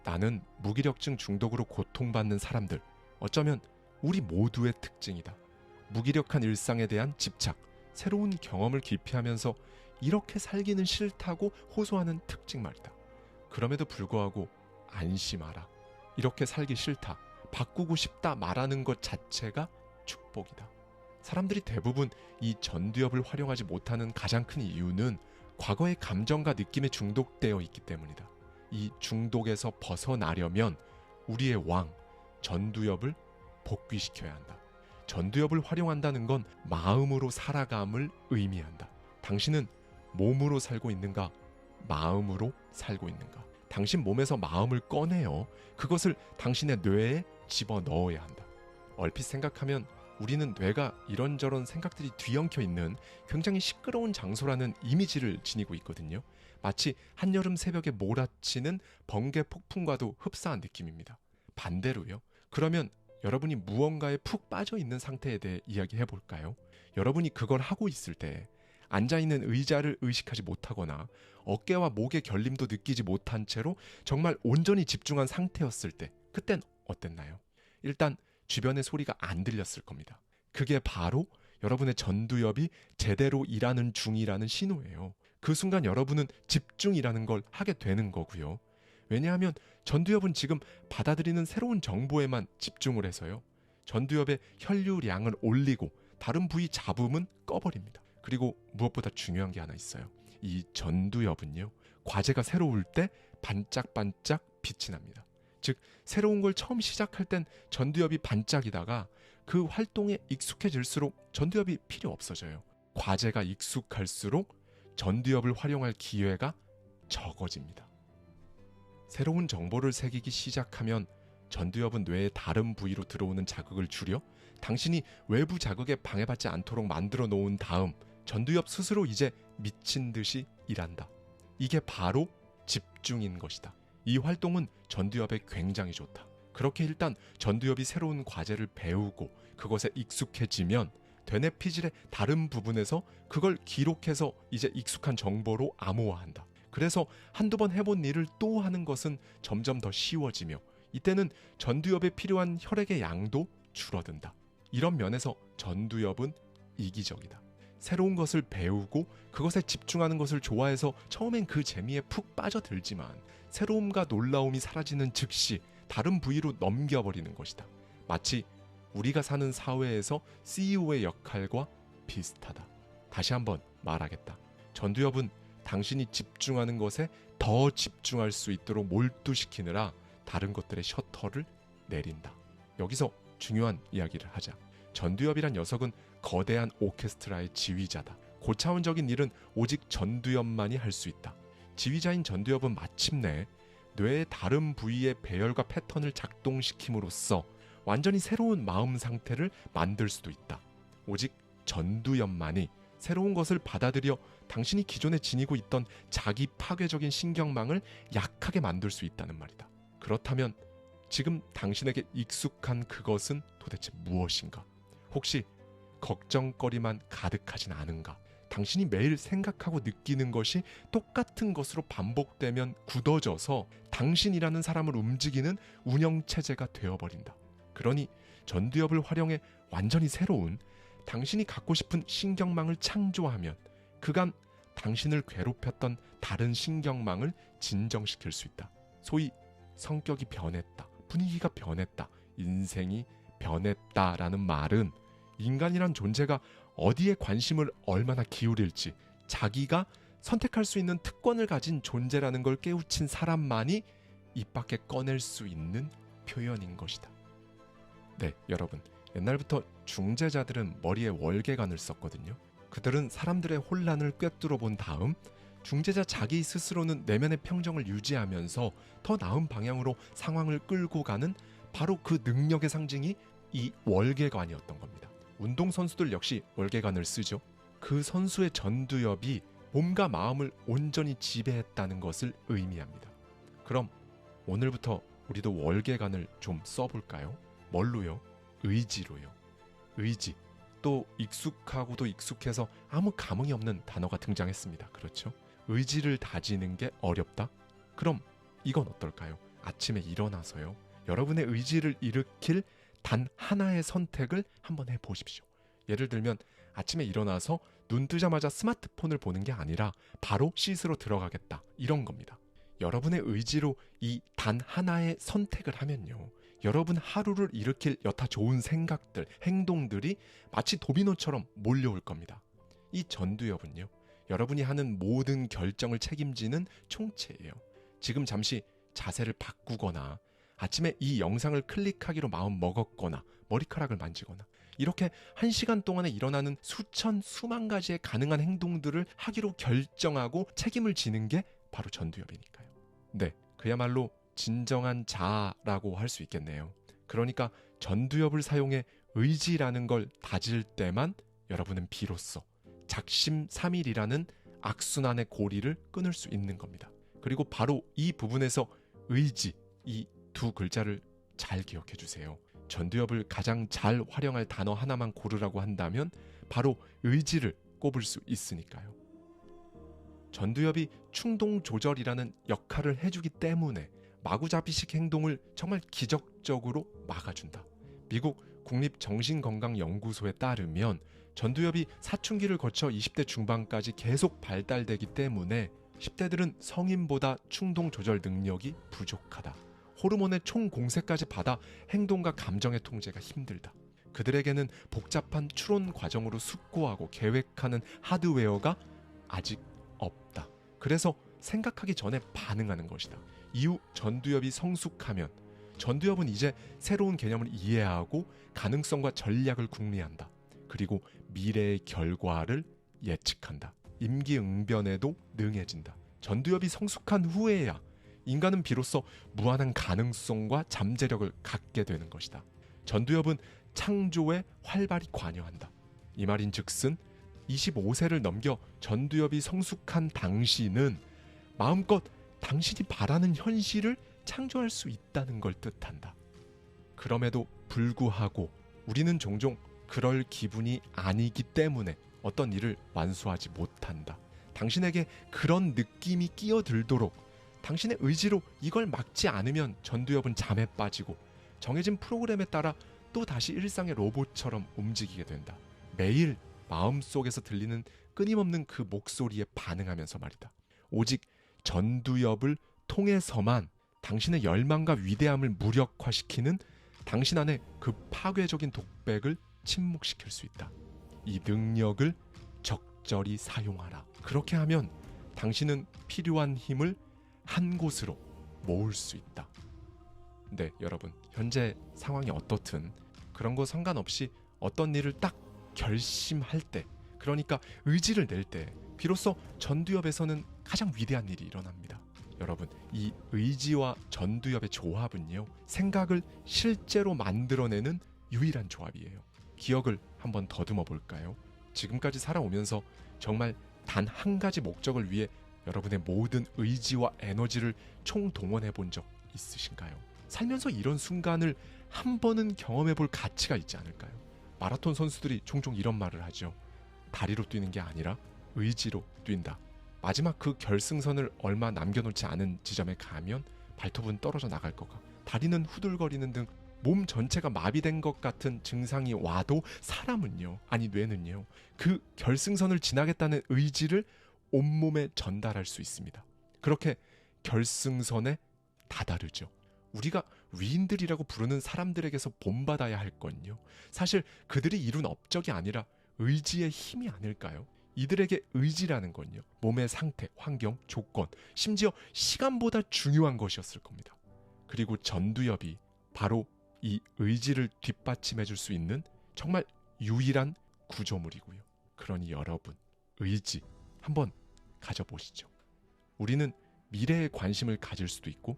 나는 무기력증 중독으로 고통받는 사람들, 어쩌면 우리 모두의 특징이다. 무기력한 일상에 대한 집착, 새로운 경험을 기피하면서 이렇게 살기는 싫다고 호소하는 특징 말이다. 그럼에도 불구하고 안심하라. 이렇게 살기 싫다, 바꾸고 싶다 말하는 것 자체가 축복이다. 사람들이 대부분 이 전두엽을 활용하지 못하는 가장 큰 이유는 과거의 감정과 느낌에 중독되어 있기 때문이다. 이 중독에서 벗어나려면 우리의 왕, 전두엽을 복귀시켜야 한다. 전두엽을 활용한다는 건 마음으로 살아감을 의미한다. 당신은 몸으로 살고 있는가? 마음으로 살고 있는가? 당신 몸에서 마음을 꺼내어 그것을 당신의 뇌에 집어넣어야 한다. 얼핏 생각하면 우리는 뇌가 이런저런 생각들이 뒤엉켜 있는 굉장히 시끄러운 장소라는 이미지를 지니고 있거든요. 마치 한여름 새벽에 몰아치는 번개 폭풍과도 흡사한 느낌입니다. 반대로요. 그러면 여러분이 무언가에 푹 빠져 있는 상태에 대해 이야기해 볼까요? 여러분이 그걸 하고 있을 때 앉아있는 의자를 의식하지 못하거나 어깨와 목의 결림도 느끼지 못한 채로 정말 온전히 집중한 상태였을 때, 그땐 어땠나요? 일단 주변의 소리가 안 들렸을 겁니다. 그게 바로 여러분의 전두엽이 제대로 일하는 중이라는 신호예요. 그 순간 여러분은 집중이라는 걸 하게 되는 거고요. 왜냐하면 전두엽은 지금 받아들이는 새로운 정보에만 집중을 해서요. 전두엽의 혈류량을 올리고 다른 부위 잡음은 꺼버립니다. 그리고 무엇보다 중요한 게 하나 있어요. 이 전두엽은요, 과제가 새로울 때 반짝반짝 빛이 납니다. 즉 새로운 걸 처음 시작할 땐 전두엽이 반짝이다가 그 활동에 익숙해질수록 전두엽이 필요 없어져요. 과제가 익숙할수록 전두엽을 활용할 기회가 적어집니다. 새로운 정보를 새기기 시작하면 전두엽은 뇌의 다른 부위로 들어오는 자극을 줄여 당신이 외부 자극에 방해받지 않도록 만들어 놓은 다음 전두엽 스스로 이제 미친 듯이 일한다. 이게 바로 집중인 것이다. 이 활동은 전두엽에 굉장히 좋다. 그렇게 일단 전두엽이 새로운 과제를 배우고 그것에 익숙해지면 되뇌피질의 다른 부분에서 그걸 기록해서 이제 익숙한 정보로 암호화한다. 그래서 한두 번 해본 일을 또 하는 것은 점점 더 쉬워지며 이때는 전두엽에 필요한 혈액의 양도 줄어든다. 이런 면에서 전두엽은 이기적이다. 새로운 것을 배우고 그것에 집중하는 것을 좋아해서 처음엔 그 재미에 푹 빠져들지만 새로움과 놀라움이 사라지는 즉시 다른 부위로 넘겨버리는 것이다. 마치 우리가 사는 사회에서 CEO의 역할과 비슷하다. 다시 한번 말하겠다. 전두엽은 당신이 집중하는 것에 더 집중할 수 있도록 몰두시키느라 다른 것들의 셔터를 내린다. 여기서 중요한 이야기를 하자. 전두엽이란 녀석은 거대한 오케스트라의 지휘자다. 고차원적인 일은 오직 전두엽만이 할 수 있다. 지휘자인 전두엽은 마침내 뇌의 다른 부위의 배열과 패턴을 작동시킴으로써 완전히 새로운 마음 상태를 만들 수도 있다. 오직 전두엽만이 새로운 것을 받아들여 당신이 기존에 지니고 있던 자기 파괴적인 신경망을 약하게 만들 수 있다는 말이다. 그렇다면 지금 당신에게 익숙한 그것은 도대체 무엇인가? 혹시 걱정거리만 가득하진 않은가? 당신이 매일 생각하고 느끼는 것이 똑같은 것으로 반복되면 굳어져서 당신이라는 사람을 움직이는 운영체제가 되어버린다. 그러니 전두엽을 활용해 완전히 새로운 당신이 갖고 싶은 신경망을 창조하면 그간 당신을 괴롭혔던 다른 신경망을 진정시킬 수 있다. 소위 성격이 변했다, 분위기가 변했다, 인생이 변했다라는 말은 인간이란 존재가 어디에 관심을 얼마나 기울일지 자기가 선택할 수 있는 특권을 가진 존재라는 걸 깨우친 사람만이 입 밖에 꺼낼 수 있는 표현인 것이다. 네, 여러분. 옛날부터 중재자들은 머리에 월계관을 썼거든요. 그들은 사람들의 혼란을 꿰뚫어 본 다음 중재자 자기 스스로는 내면의 평정을 유지하면서 더 나은 방향으로 상황을 끌고 가는 바로 그 능력의 상징이 이 월계관이었던 겁니다. 운동선수들 역시 월계관을 쓰죠. 그 선수의 전두엽이 몸과 마음을 온전히 지배했다는 것을 의미합니다. 그럼 오늘부터 우리도 월계관을 좀 써볼까요? 뭘로요? 의지로요. 의지. 또 익숙하고도 익숙해서 아무 감흥이 없는 단어가 등장했습니다. 그렇죠? 의지를 다지는 게 어렵다? 그럼 이건 어떨까요? 아침에 일어나서요. 여러분의 의지를 일으킬 단 하나의 선택을 한번 해보십시오. 예를 들면 아침에 일어나서 눈 뜨자마자 스마트폰을 보는 게 아니라 바로 씻으러 들어가겠다. 이런 겁니다. 여러분의 의지로 이 단 하나의 선택을 하면요. 여러분 하루를 일으킬 여타 좋은 생각들, 행동들이 마치 도미노처럼 몰려올 겁니다. 이 전두엽은요. 여러분이 하는 모든 결정을 책임지는 총체예요. 지금 잠시 자세를 바꾸거나 아침에 이 영상을 클릭하기로 마음 먹었거나 머리카락을 만지거나 이렇게 1시간 동안에 일어나는 수천 수만 가지의 가능한 행동들을 하기로 결정하고 책임을 지는 게 바로 전두엽이니까요. 네, 그야말로 진정한 자아라고 할 수 있겠네요. 그러니까 전두엽을 사용해 의지라는 걸 다질 때만 여러분은 비로소 작심삼일이라는 악순환의 고리를 끊을 수 있는 겁니다. 그리고 바로 이 부분에서 의지, 이 두 글자를 잘 기억해 주세요. 전두엽을 가장 잘 활용할 단어 하나만 고르라고 한다면 바로 의지를 꼽을 수 있으니까요. 전두엽이 충동 조절이라는 역할을 해주기 때문에 마구잡이식 행동을 정말 기적적으로 막아준다. 미국 국립정신건강연구소에 따르면 전두엽이 사춘기를 거쳐 20대 중반까지 계속 발달되기 때문에 10대들은 성인보다 충동 조절 능력이 부족하다. 호르몬의 총공세까지 받아 행동과 감정의 통제가 힘들다. 그들에게는 복잡한 추론 과정으로 숙고하고 계획하는 하드웨어가 아직 없다. 그래서 생각하기 전에 반응하는 것이다. 이후 전두엽이 성숙하면 전두엽은 이제 새로운 개념을 이해하고 가능성과 전략을 궁리한다. 그리고 미래의 결과를 예측한다. 임기응변에도 능해진다. 전두엽이 성숙한 후에야 인간은 비로소 무한한 가능성과 잠재력을 갖게 되는 것이다. 전두엽은 창조에 활발히 관여한다. 이 말인 즉슨 25세를 넘겨 전두엽이 성숙한 당신은 마음껏 당신이 바라는 현실을 창조할 수 있다는 걸 뜻한다. 그럼에도 불구하고 우리는 종종 그럴 기분이 아니기 때문에 어떤 일을 완수하지 못한다. 당신에게 그런 느낌이 끼어들도록 당신의 의지로 이걸 막지 않으면 전두엽은 잠에 빠지고 정해진 프로그램에 따라 또 다시 일상의 로봇처럼 움직이게 된다. 매일 마음속에서 들리는 끊임없는 그 목소리에 반응하면서 말이다. 오직 전두엽을 통해서만 당신의 열망과 위대함을 무력화시키는 당신 안의 그 파괴적인 독백을 침묵시킬 수 있다. 이 능력을 적절히 사용하라. 그렇게 하면 당신은 필요한 힘을 한 곳으로 모을 수 있다. 네, 여러분. 현재 상황이 어떻든 그런 거 상관없이 어떤 일을 딱 결심할 때, 그러니까 의지를 낼 때 비로소 전두엽에서는 가장 위대한 일이 일어납니다. 여러분, 이 의지와 전두엽의 조합은요, 생각을 실제로 만들어내는 유일한 조합이에요. 기억을 한번 더듬어 볼까요? 지금까지 살아오면서 정말 단 한 가지 목적을 위해 여러분의 모든 의지와 에너지를 총동원해 본 적 있으신가요? 살면서 이런 순간을 한 번은 경험해 볼 가치가 있지 않을까요? 마라톤 선수들이 종종 이런 말을 하죠. 다리로 뛰는 게 아니라 의지로 뛴다. 마지막 그 결승선을 얼마 남겨놓지 않은 지점에 가면 발톱은 떨어져 나갈 거가, 다리는 후들거리는 등 몸 전체가 마비된 것 같은 증상이 와도 사람은요, 아니 뇌는요, 그 결승선을 지나겠다는 의지를 온몸에 전달할 수 있습니다. 그렇게 결승선에 다다르죠. 우리가 위인들이라고 부르는 사람들에게서 본받아야 할 건요, 사실 그들이 이룬 업적이 아니라 의지의 힘이 아닐까요? 이들에게 의지라는 건요, 몸의 상태, 환경, 조건, 심지어 시간보다 중요한 것이었을 겁니다. 그리고 전두엽이 바로 이 의지를 뒷받침해 줄 수 있는 정말 유일한 구조물이고요. 그러니 여러분, 의지 한번 가져보시죠. 우리는 미래에 관심을 가질 수도 있고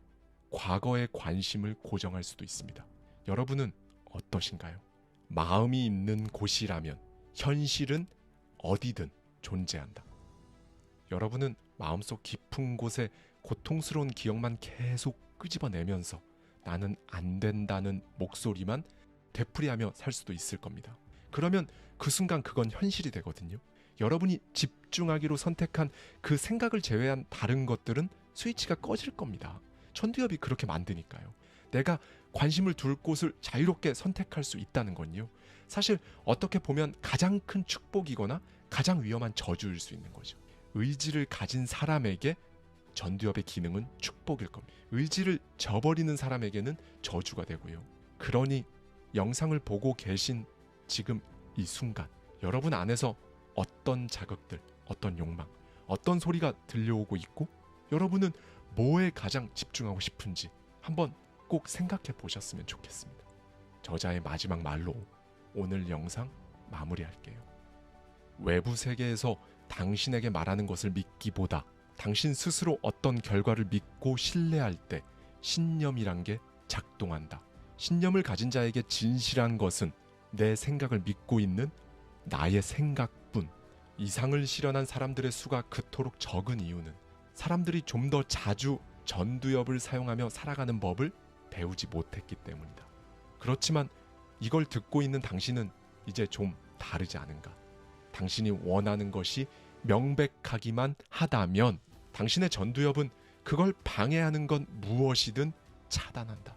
과거에 관심을 고정할 수도 있습니다. 여러분은 어떠신가요? 마음이 있는 곳이라면 현실은 어디든 존재한다. 여러분은 마음속 깊은 곳에 고통스러운 기억만 계속 끄집어내면서 나는 안 된다는 목소리만 되풀이하며 살 수도 있을 겁니다. 그러면 그 순간 그건 현실이 되거든요. 여러분이 집중하기로 선택한 그 생각을 제외한 다른 것들은 스위치가 꺼질 겁니다. 전두엽이 그렇게 만드니까요. 내가 관심을 둘 곳을 자유롭게 선택할 수 있다는 건요, 사실 어떻게 보면 가장 큰 축복이거나 가장 위험한 저주일 수 있는 거죠. 의지를 가진 사람에게 전두엽의 기능은 축복일 겁니다. 의지를 저버리는 사람에게는 저주가 되고요. 그러니 영상을 보고 계신 지금 이 순간, 여러분 안에서 어떤 자극들, 어떤 욕망, 어떤 소리가 들려오고 있고 여러분은 뭐에 가장 집중하고 싶은지 한번 꼭 생각해 보셨으면 좋겠습니다. 저자의 마지막 말로 오늘 영상 마무리할게요. 외부 세계에서 당신에게 말하는 것을 믿기보다 당신 스스로 어떤 결과를 믿고 신뢰할 때 신념이란 게 작동한다. 신념을 가진 자에게 진실한 것은 내 생각을 믿고 있는 나의 생각뿐. 이상을 실현한 사람들의 수가 그토록 적은 이유는 사람들이 좀 더 자주 전두엽을 사용하며 살아가는 법을 배우지 못했기 때문이다. 그렇지만 이걸 듣고 있는 당신은 이제 좀 다르지 않은가? 당신이 원하는 것이 명백하기만 하다면 당신의 전두엽은 그걸 방해하는 건 무엇이든 차단한다.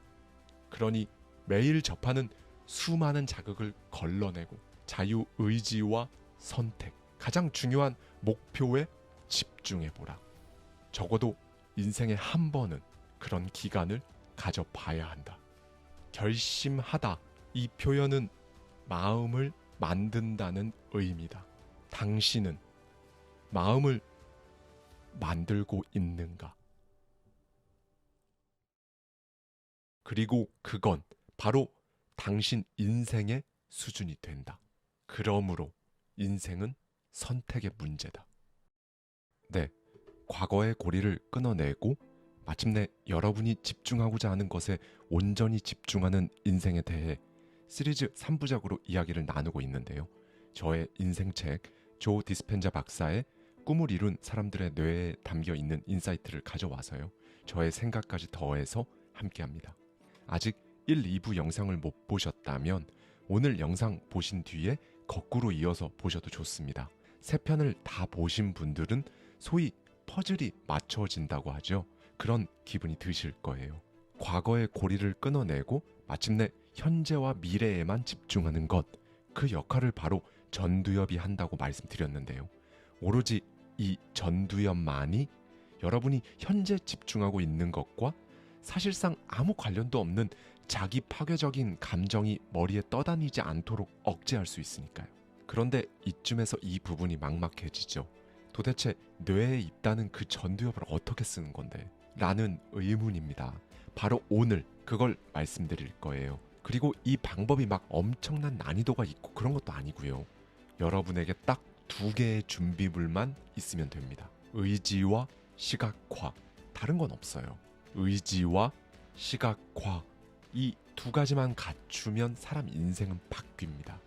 그러니 매일 접하는 수많은 자극을 걸러내고 자유의지와 선택, 가장 중요한 목표에 집중해보라. 적어도 인생에 한 번은 그런 기간을 가져봐야 한다. 결심하다, 이 표현은 마음을 만든다는 의미다. 당신은 마음을 만들고 있는가? 그리고 그건 바로 당신 인생의 수준이 된다. 그러므로 인생은 선택의 문제다. 네, 과거의 고리를 끊어내고 마침내 여러분이 집중하고자 하는 것에 온전히 집중하는 인생에 대해 시리즈 3부작으로 이야기를 나누고 있는데요. 저의 인생책 조 디스펜자 박사의 꿈을 이룬 사람들의 뇌에 담겨 있는 인사이트를 가져와서요, 저의 생각까지 더해서 함께합니다. 아직 1, 2부 영상을 못 보셨다면 오늘 영상 보신 뒤에 거꾸로 이어서 보셔도 좋습니다. 3편을 다 보신 분들은 소위 퍼즐이 맞춰진다고 하죠. 그런 기분이 드실 거예요. 과거의 고리를 끊어내고 마침내 현재와 미래에만 집중하는 것, 그 역할을 바로 전두엽이 한다고 말씀드렸는데요. 오로지 이 전두엽만이 여러분이 현재 집중하고 있는 것과 사실상 아무 관련도 없는 자기 파괴적인 감정이 머리에 떠다니지 않도록 억제할 수 있으니까요. 그런데 이쯤에서 이 부분이 막막해지죠. 도대체 뇌에 있다는 그 전두엽을 어떻게 쓰는 건데? 라는 의문입니다. 바로 오늘 그걸 말씀드릴 거예요. 그리고 이 방법이 막 엄청난 난이도가 있고 그런 것도 아니고요. 여러분에게 딱 2개의 준비물만 있으면 됩니다. 의지와 시각화. 다른 건 없어요. 의지와 시각화. 이 2가지만 갖추면 사람 인생은 바뀝니다.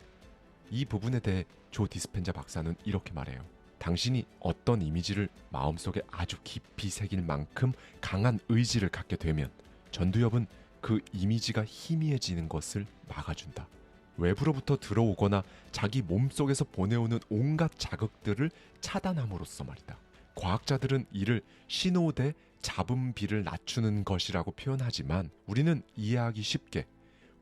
이 부분에 대해 조 디스펜자 박사는 이렇게 말해요. 당신이 어떤 이미지를 마음속에 아주 깊이 새길 만큼 강한 의지를 갖게 되면 전두엽은 그 이미지가 희미해지는 것을 막아준다. 외부로부터 들어오거나 자기 몸속에서 보내오는 온갖 자극들을 차단함으로써 말이다. 과학자들은 이를 신호대 잡음비를 낮추는 것이라고 표현하지만 우리는 이해하기 쉽게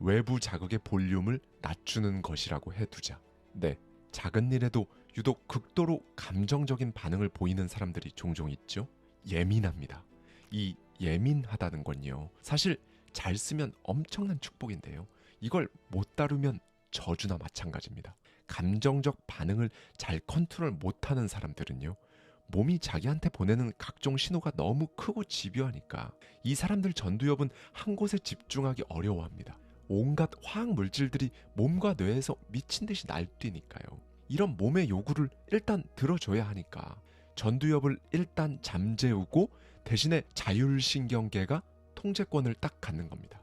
외부 자극의 볼륨을 낮추는 것이라고 해두자. 네, 작은 일에도 유독 극도로 감정적인 반응을 보이는 사람들이 종종 있죠. 예민합니다. 이 예민하다는 건요, 사실 잘 쓰면 엄청난 축복인데요. 이걸 못 다루면 저주나 마찬가지입니다. 감정적 반응을 잘 컨트롤 못하는 사람들은요, 몸이 자기한테 보내는 각종 신호가 너무 크고 집요하니까 이 사람들 전두엽은 한 곳에 집중하기 어려워합니다. 온갖 화학 물질들이 몸과 뇌에서 미친 듯이 날뛰니까요. 이런 몸의 요구를 일단 들어줘야 하니까 전두엽을 일단 잠재우고 대신에 자율신경계가 통제권을 딱 갖는 겁니다.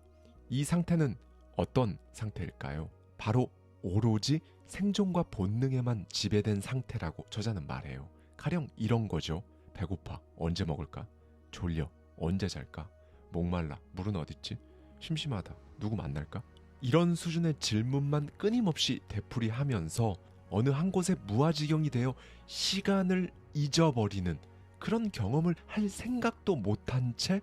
이 상태는 어떤 상태일까요? 바로 오로지 생존과 본능에만 지배된 상태라고 저자는 말해요. 가령 이런 거죠. 배고파. 언제 먹을까? 졸려. 언제 잘까? 목말라. 물은 어딨지? 심심하다. 누구 만날까? 이런 수준의 질문만 끊임없이 되풀이하면서 어느 한 곳에 무아지경이 되어 시간을 잊어버리는 그런 경험을 할 생각도 못한 채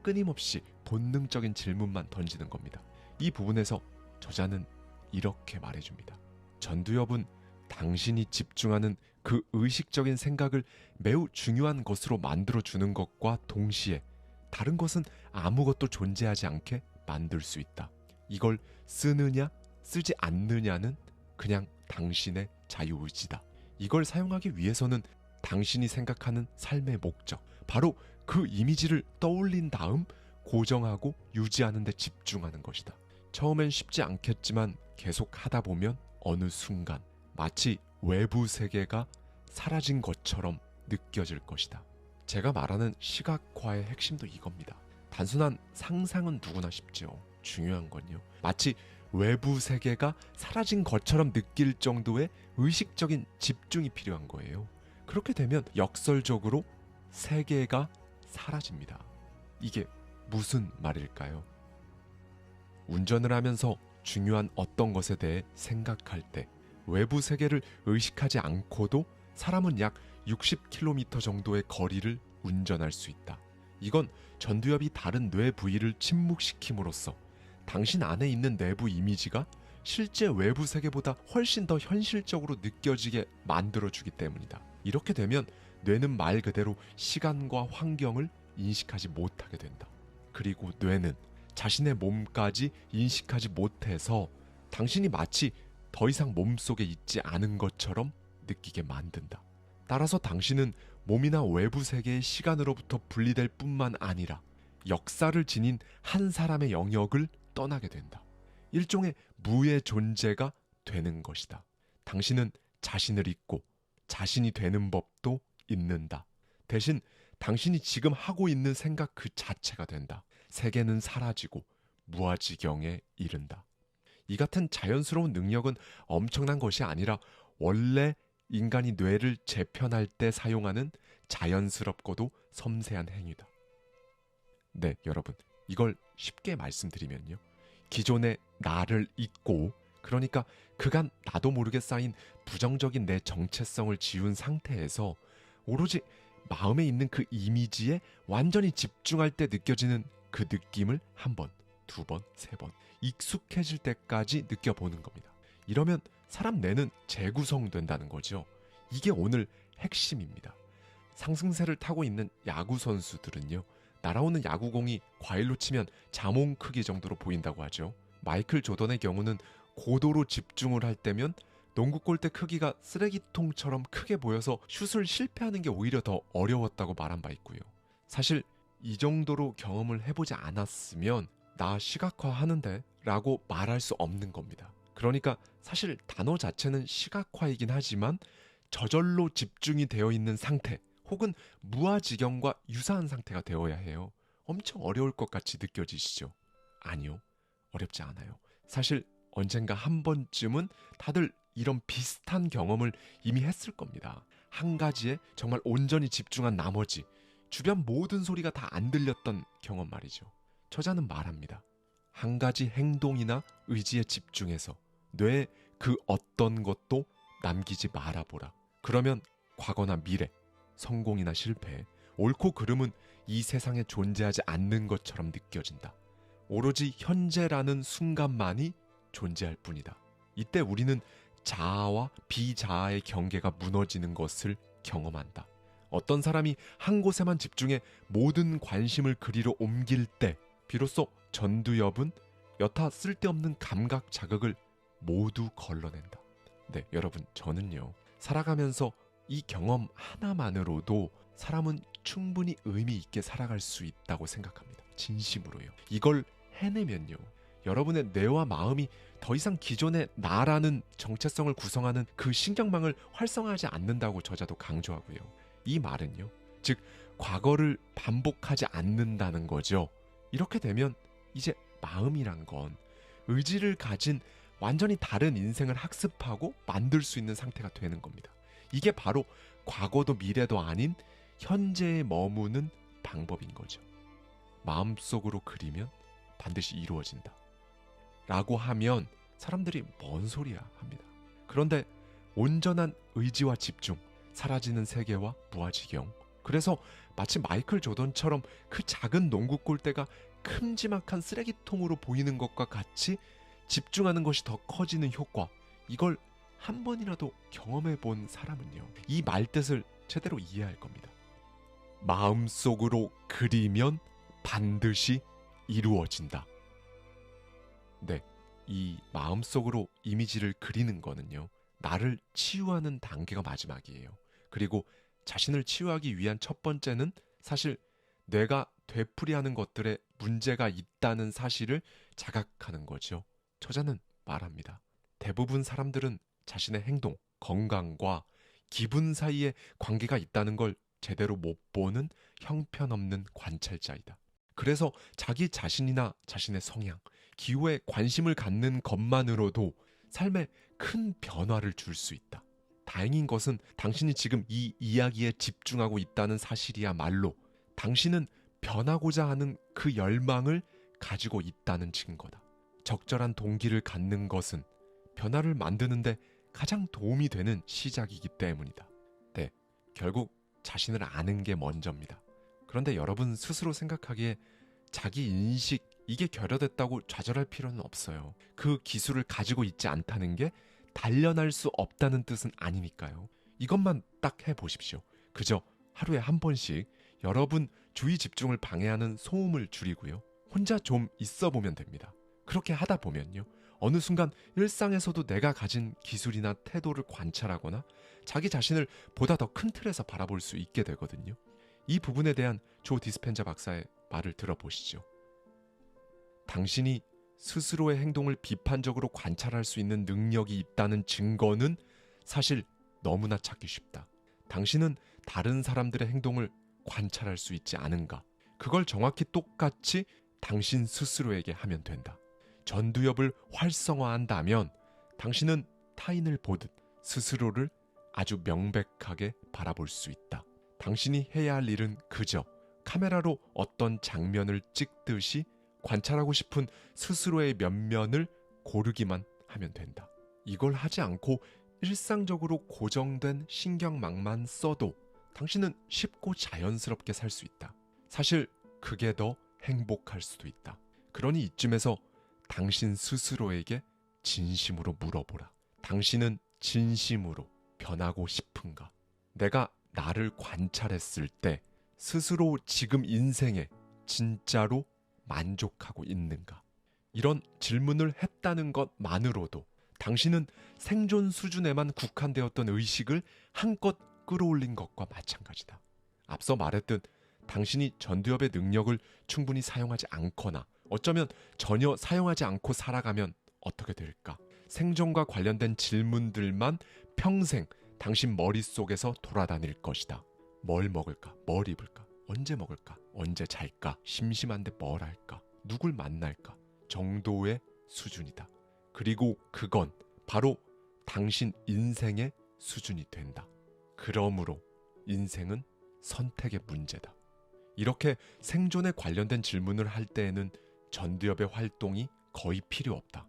끊임없이 본능적인 질문만 던지는 겁니다. 이 부분에서 저자는 이렇게 말해줍니다. 전두엽은 당신이 집중하는 그 의식적인 생각을 매우 중요한 것으로 만들어주는 것과 동시에 다른 것은 아무것도 존재하지 않게 만들 수 있다. 이걸 쓰느냐 쓰지 않느냐는 그냥 당신의 자유의지다. 이걸 사용하기 위해서는 당신이 생각하는 삶의 목적, 바로 그 이미지를 떠올린 다음 고정하고 유지하는 데 집중하는 것이다. 처음엔 쉽지 않겠지만 계속 하다 보면 어느 순간 마치 외부 세계가 사라진 것처럼 느껴질 것이다. 제가 말하는 시각화의 핵심도 이겁니다. 단순한 상상은 누구나 쉽죠. 중요한 건요, 마치 외부 세계가 사라진 것처럼 느낄 정도의 의식적인 집중이 필요한 거예요. 그렇게 되면 역설적으로 세계가 사라집니다. 이게 무슨 말일까요? 운전을 하면서 중요한 어떤 것에 대해 생각할 때 외부 세계를 의식하지 않고도 사람은 약 60km 정도의 거리를 운전할 수 있다. 이건 전두엽이 다른 뇌 부위를 침묵시킴으로써 당신 안에 있는 내부 이미지가 실제 외부 세계보다 훨씬 더 현실적으로 느껴지게 만들어주기 때문이다. 이렇게 되면 뇌는 말 그대로 시간과 환경을 인식하지 못하게 된다. 그리고 뇌는 자신의 몸까지 인식하지 못해서 당신이 마치 더 이상 몸속에 있지 않은 것처럼 느끼게 만든다. 따라서 당신은 몸이나 외부 세계의 시간으로부터 분리될 뿐만 아니라 역사를 지닌 한 사람의 영역을 떠나게 된다. 일종의 무의 존재가 되는 것이다. 당신은 자신을 잊고 자신이 되는 법도 잊는다. 대신 당신이 지금 하고 있는 생각 그 자체가 된다. 세계는 사라지고 무아지경에 이른다. 이 같은 자연스러운 능력은 엄청난 것이 아니라 원래 인간이 뇌를 재편할 때 사용하는 자연스럽고도 섬세한 행위다. 네, 여러분, 이걸 쉽게 말씀드리면요, 기존의 나를 잊고, 그러니까 그간 나도 모르게 쌓인 부정적인 내 정체성을 지운 상태에서 오로지 마음에 있는 그 이미지에 완전히 집중할 때 느껴지는 그 느낌을 한 번, 두 번, 세 번 익숙해질 때까지 느껴보는 겁니다. 이러면 사람 뇌는 재구성된다는 거죠. 이게 오늘 핵심입니다. 상승세를 타고 있는 야구 선수들은요, 날아오는 야구공이 과일로 치면 자몽 크기 정도로 보인다고 하죠. 마이클 조던의 경우는 고도로 집중을 할 때면 농구 골대 크기가 쓰레기통처럼 크게 보여서 슛을 실패하는 게 오히려 더 어려웠다고 말한 바 있고요. 사실 이 정도로 경험을 해보지 않았으면 나 시각화하는데 라고 말할 수 없는 겁니다. 그러니까 사실 단어 자체는 시각화이긴 하지만 저절로 집중이 되어 있는 상태 혹은 무아지경과 유사한 상태가 되어야 해요. 엄청 어려울 것 같이 느껴지시죠? 아니요, 어렵지 않아요. 사실 언젠가 한 번쯤은 다들 이런 비슷한 경험을 이미 했을 겁니다. 한 가지에 정말 온전히 집중한 나머지 주변 모든 소리가 다 안 들렸던 경험 말이죠. 저자는 말합니다. 한 가지 행동이나 의지에 집중해서 뇌에 그 어떤 것도 남기지 말아보라. 그러면 과거나 미래, 성공이나 실패, 옳고 그름은 이 세상에 존재하지 않는 것처럼 느껴진다. 오로지 현재라는 순간만이 존재할 뿐이다. 이때 우리는 자아와 비자아의 경계가 무너지는 것을 경험한다. 어떤 사람이 한 곳에만 집중해 모든 관심을 그리로 옮길 때 비로소 전두엽은 여타 쓸데없는 감각 자극을 모두 걸러낸다. 네, 여러분, 저는요, 살아가면서 이 경험 하나만으로도 사람은 충분히 의미 있게 살아갈 수 있다고 생각합니다. 진심으로요. 이걸 해내면요, 여러분의 뇌와 마음이 더 이상 기존의 나라는 정체성을 구성하는 그 신경망을 활성화하지 않는다고 저자도 강조하고요. 이 말은요, 즉 과거를 반복하지 않는다는 거죠. 이렇게 되면 이제 마음이란 건 의지를 가진 완전히 다른 인생을 학습하고 만들 수 있는 상태가 되는 겁니다. 이게 바로 과거도 미래도 아닌 현재에 머무는 방법인 거죠. 마음속으로 그리면 반드시 이루어진다 라고 하면 사람들이 뭔 소리야 합니다. 그런데 온전한 의지와 집중, 사라지는 세계와 무아지경, 그래서 마치 마이클 조던처럼 그 작은 농구 골대가 큼지막한 쓰레기통으로 보이는 것과 같이 집중하는 것이 더 커지는 효과, 이걸 한 번이라도 경험해 본 사람은요, 이 말뜻을 제대로 이해할 겁니다. 마음속으로 그리면 반드시 이루어진다. 네, 이 마음속으로 이미지를 그리는 거는요, 나를 치유하는 단계가 마지막이에요. 그리고 자신을 치유하기 위한 첫 번째는 사실 뇌가 되풀이하는 것들에 문제가 있다는 사실을 자각하는 거죠. 저자는 말합니다. 대부분 사람들은 자신의 행동, 건강과 기분 사이에 관계가 있다는 걸 제대로 못 보는 형편없는 관찰자이다. 그래서 자기 자신이나 자신의 성향, 기호에 관심을 갖는 것만으로도 삶에 큰 변화를 줄 수 있다. 다행인 것은 당신이 지금 이 이야기에 집중하고 있다는 사실이야말로 당신은 변하고자 하는 그 열망을 가지고 있다는 증거다. 적절한 동기를 갖는 것은 변화를 만드는데 가장 도움이 되는 시작이기 때문이다. 네, 결국 자신을 아는 게 먼저입니다. 그런데 여러분 스스로 생각하기에 자기 인식, 이게 결여됐다고 좌절할 필요는 없어요. 그 기술을 가지고 있지 않다는 게 단련할 수 없다는 뜻은 아니니까요. 이것만 딱 해보십시오. 그저 하루에 한 번씩 여러분 주의 집중을 방해하는 소음을 줄이고요, 혼자 좀 있어 보면 됩니다. 그렇게 하다 보면요, 어느 순간 일상에서도 내가 가진 기술이나 태도를 관찰하거나 자기 자신을 보다 더 큰 틀에서 바라볼 수 있게 되거든요. 이 부분에 대한 조 디스펜자 박사의 말을 들어보시죠. 당신이 스스로의 행동을 비판적으로 관찰할 수 있는 능력이 있다는 증거는 사실 너무나 찾기 쉽다. 당신은 다른 사람들의 행동을 관찰할 수 있지 않은가? 그걸 정확히 똑같이 당신 스스로에게 하면 된다. 전두엽을 활성화한다면 당신은 타인을 보듯 스스로를 아주 명백하게 바라볼 수 있다. 당신이 해야 할 일은 그저 카메라로 어떤 장면을 찍듯이 관찰하고 싶은 스스로의 면면을 고르기만 하면 된다. 이걸 하지 않고 일상적으로 고정된 신경망만 써도 당신은 쉽고 자연스럽게 살 수 있다. 사실 그게 더 행복할 수도 있다. 그러니 이쯤에서 당신 스스로에게 진심으로 물어보라. 당신은 진심으로 변하고 싶은가? 내가 나를 관찰했을 때 스스로 지금 인생에 진짜로 만족하고 있는가? 이런 질문을 했다는 것만으로도 당신은 생존 수준에만 국한되었던 의식을 한껏 끌어올린 것과 마찬가지다. 앞서 말했듯 당신이 전두엽의 능력을 충분히 사용하지 않거나 어쩌면 전혀 사용하지 않고 살아가면 어떻게 될까? 생존과 관련된 질문들만 평생 당신 머릿속에서 돌아다닐 것이다. 뭘 먹을까? 뭘 입을까? 언제 먹을까? 언제 잘까? 심심한데 뭘 할까? 누굴 만날까? 정도의 수준이다. 그리고 그건 바로 당신 인생의 수준이 된다. 그러므로 인생은 선택의 문제다. 이렇게 생존에 관련된 질문을 할 때에는 전두엽의 활동이 거의 필요 없다.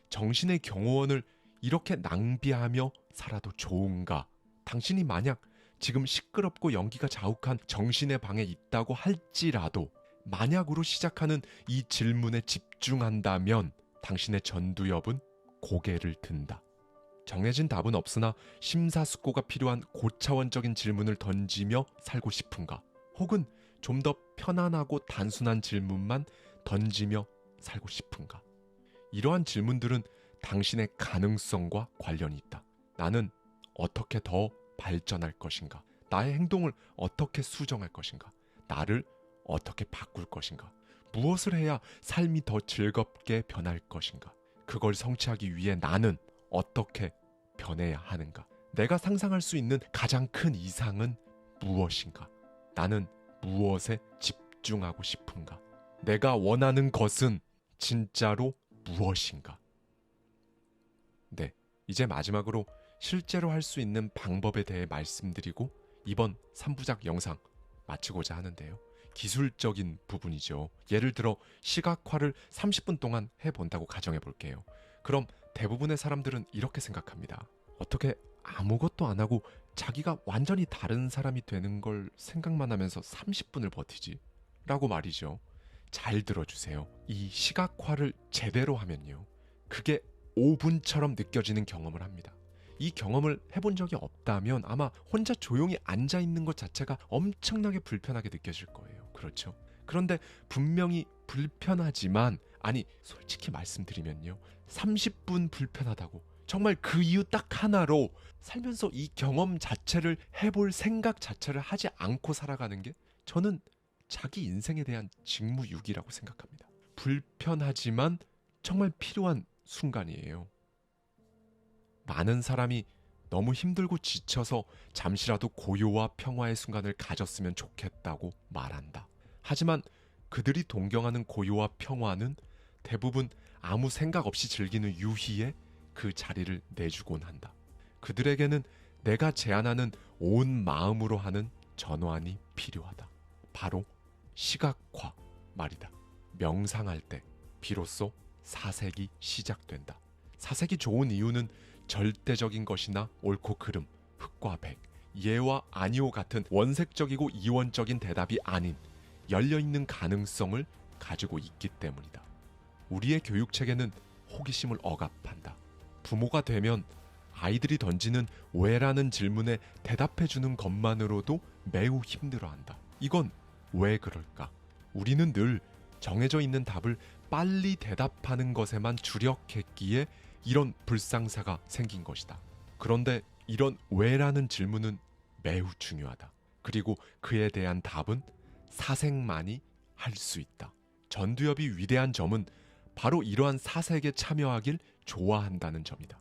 정신의 경호원을 이렇게 낭비하며 살아도 좋은가? 당신이 만약 지금 시끄럽고 연기가 자욱한 정신의 방에 있다고 할지라도 만약으로 시작하는 이 질문에 집중한다면 당신의 전두엽은 고개를 든다. 정해진 답은 없으나 심사숙고가 필요한 고차원적인 질문을 던지며 살고 싶은가? 혹은 좀 더 편안하고 단순한 질문만 던지며 살고 싶은가? 이러한 질문들은 당신의 가능성과 관련이 있다. 나는 어떻게 더 발전할 것인가? 나의 행동을 어떻게 수정할 것인가? 나를 어떻게 바꿀 것인가? 무엇을 해야 삶이 더 즐겁게 변할 것인가? 그걸 성취하기 위해 나는 어떻게 변해야 하는가? 내가 상상할 수 있는 가장 큰 이상은 무엇인가? 나는 무엇에 집중하고 싶은가? 내가 원하는 것은 진짜로 무엇인가? 네, 이제 마지막으로 실제로 할 수 있는 방법에 대해 말씀드리고 이번 3부작 영상 마치고자 하는데요. 기술적인 부분이죠. 예를 들어 시각화를 30분 동안 해본다고 가정해 볼게요. 그럼 대부분의 사람들은 이렇게 생각합니다. 어떻게 아무것도 안 하고 자기가 완전히 다른 사람이 되는 걸 생각만 하면서 30분을 버티지? 라고 말이죠. 잘 들어주세요. 이 시각화를 제대로 하면요. 그게 5분처럼 느껴지는 경험을 합니다. 이 경험을 해본 적이 없다면 아마 혼자 조용히 앉아있는 것 자체가 엄청나게 불편하게 느껴질 거예요. 그렇죠? 그런데 분명히 불편하지만, 아니 솔직히 말씀드리면요, 30분 불편하다고 정말 그 이유 딱 하나로 살면서 이 경험 자체를 해볼 생각 자체를 하지 않고 살아가는 게 저는 자기 인생에 대한 직무유기라고 생각합니다. 불편하지만 정말 필요한 순간이에요. 많은 사람이 너무 힘들고 지쳐서 잠시라도 고요와 평화의 순간을 가졌으면 좋겠다고 말한다. 하지만 그들이 동경하는 고요와 평화는 대부분 아무 생각 없이 즐기는 유희에 그 자리를 내주곤 한다. 그들에게는 내가 제안하는 온 마음으로 하는 전환이 필요하다. 바로 시각화 말이다. 명상할 때 비로소 사색이 시작된다. 사색이 좋은 이유는 절대적인 것이나 옳고 그름, 흑과 백, 예와 아니오 같은 원색적이고 이원적인 대답이 아닌 열려있는 가능성을 가지고 있기 때문이다. 우리의 교육체계는 호기심을 억압한다. 부모가 되면 아이들이 던지는 왜라는 질문에 대답해주는 것만으로도 매우 힘들어한다. 이건 왜 그럴까? 우리는 늘 정해져 있는 답을 빨리 대답하는 것에만 주력했기에 이런 불상사가 생긴 것이다. 그런데 이런 왜라는 질문은 매우 중요하다. 그리고 그에 대한 답은 사색만이 할 수 있다. 전두엽이 위대한 점은 바로 이러한 사색에 참여하길 좋아한다는 점이다.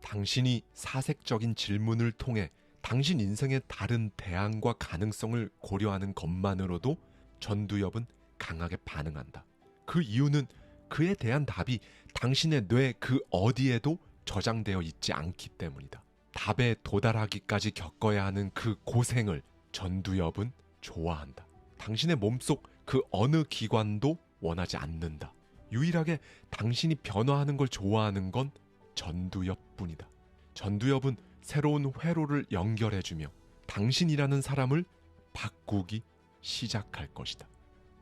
당신이 사색적인 질문을 통해 당신 인생의 다른 대안과 가능성을 고려하는 것만으로도 전두엽은 강하게 반응한다. 그 이유는 그에 대한 답이 당신의 뇌 그 어디에도 저장되어 있지 않기 때문이다. 답에 도달하기까지 겪어야 하는 그 고생을 전두엽은 좋아한다. 당신의 몸속 그 어느 기관도 원하지 않는다. 유일하게 당신이 변화하는 걸 좋아하는 건 전두엽뿐이다. 전두엽은 새로운 회로를 연결해주며 당신이라는 사람을 바꾸기 시작할 것이다.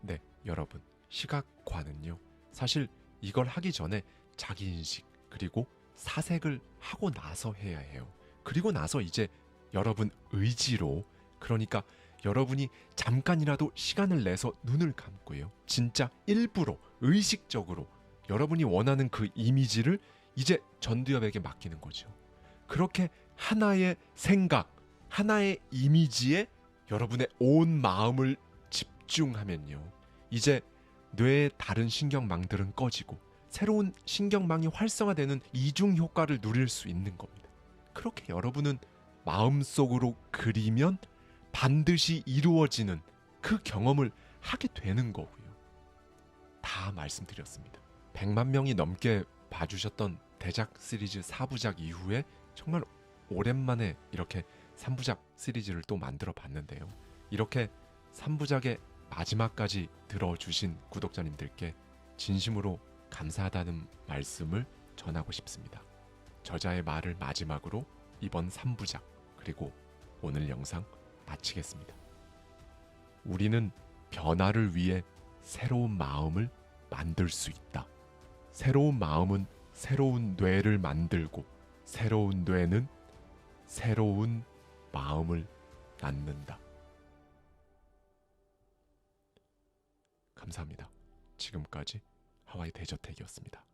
네, 여러분, 시각화는요, 사실 이걸 하기 전에 자기인식 그리고 사색을 하고 나서 해야 해요. 그리고 나서 이제 여러분 의지로, 그러니까 여러분이 잠깐이라도 시간을 내서 눈을 감고요, 진짜 일부러 의식적으로 여러분이 원하는 그 이미지를 이제 전두엽에게 맡기는 거죠. 그렇게 하나의 생각, 하나의 이미지에 여러분의 온 마음을 집중하면요, 이제 뇌의 다른 신경망들은 꺼지고 새로운 신경망이 활성화되는 이중 효과를 누릴 수 있는 겁니다. 그렇게 여러분은 마음속으로 그리면 반드시 이루어지는 그 경험을 하게 되는 거고요. 다 말씀드렸습니다. 100만 명이 넘게 봐주셨던 대작 시리즈 4부작 이후에 정말 오랜만에 이렇게 3부작 시리즈를 또 만들어 봤는데요. 이렇게 3부작의 마지막까지 들어주신 구독자님들께 진심으로 감사하다는 말씀을 전하고 싶습니다. 저자의 말을 마지막으로 이번 3부작 그리고 오늘 영상 마치겠습니다. 우리는 변화를 위해 새로운 마음을 만들 수 있다. 새로운 마음은 새로운 뇌를 만들고 새로운 뇌는 새로운 마음을 낳는다. 감사합니다. 지금까지 하와이 대저택이었습니다.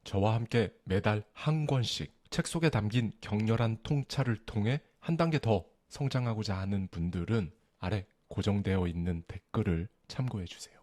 저와 함께 매달 한 권씩 책 속에 담긴 격렬한 통찰을 통해 한 단계 더 성장하고자 하는 분들은 아래 고정되어 있는 댓글을 참고해 주세요.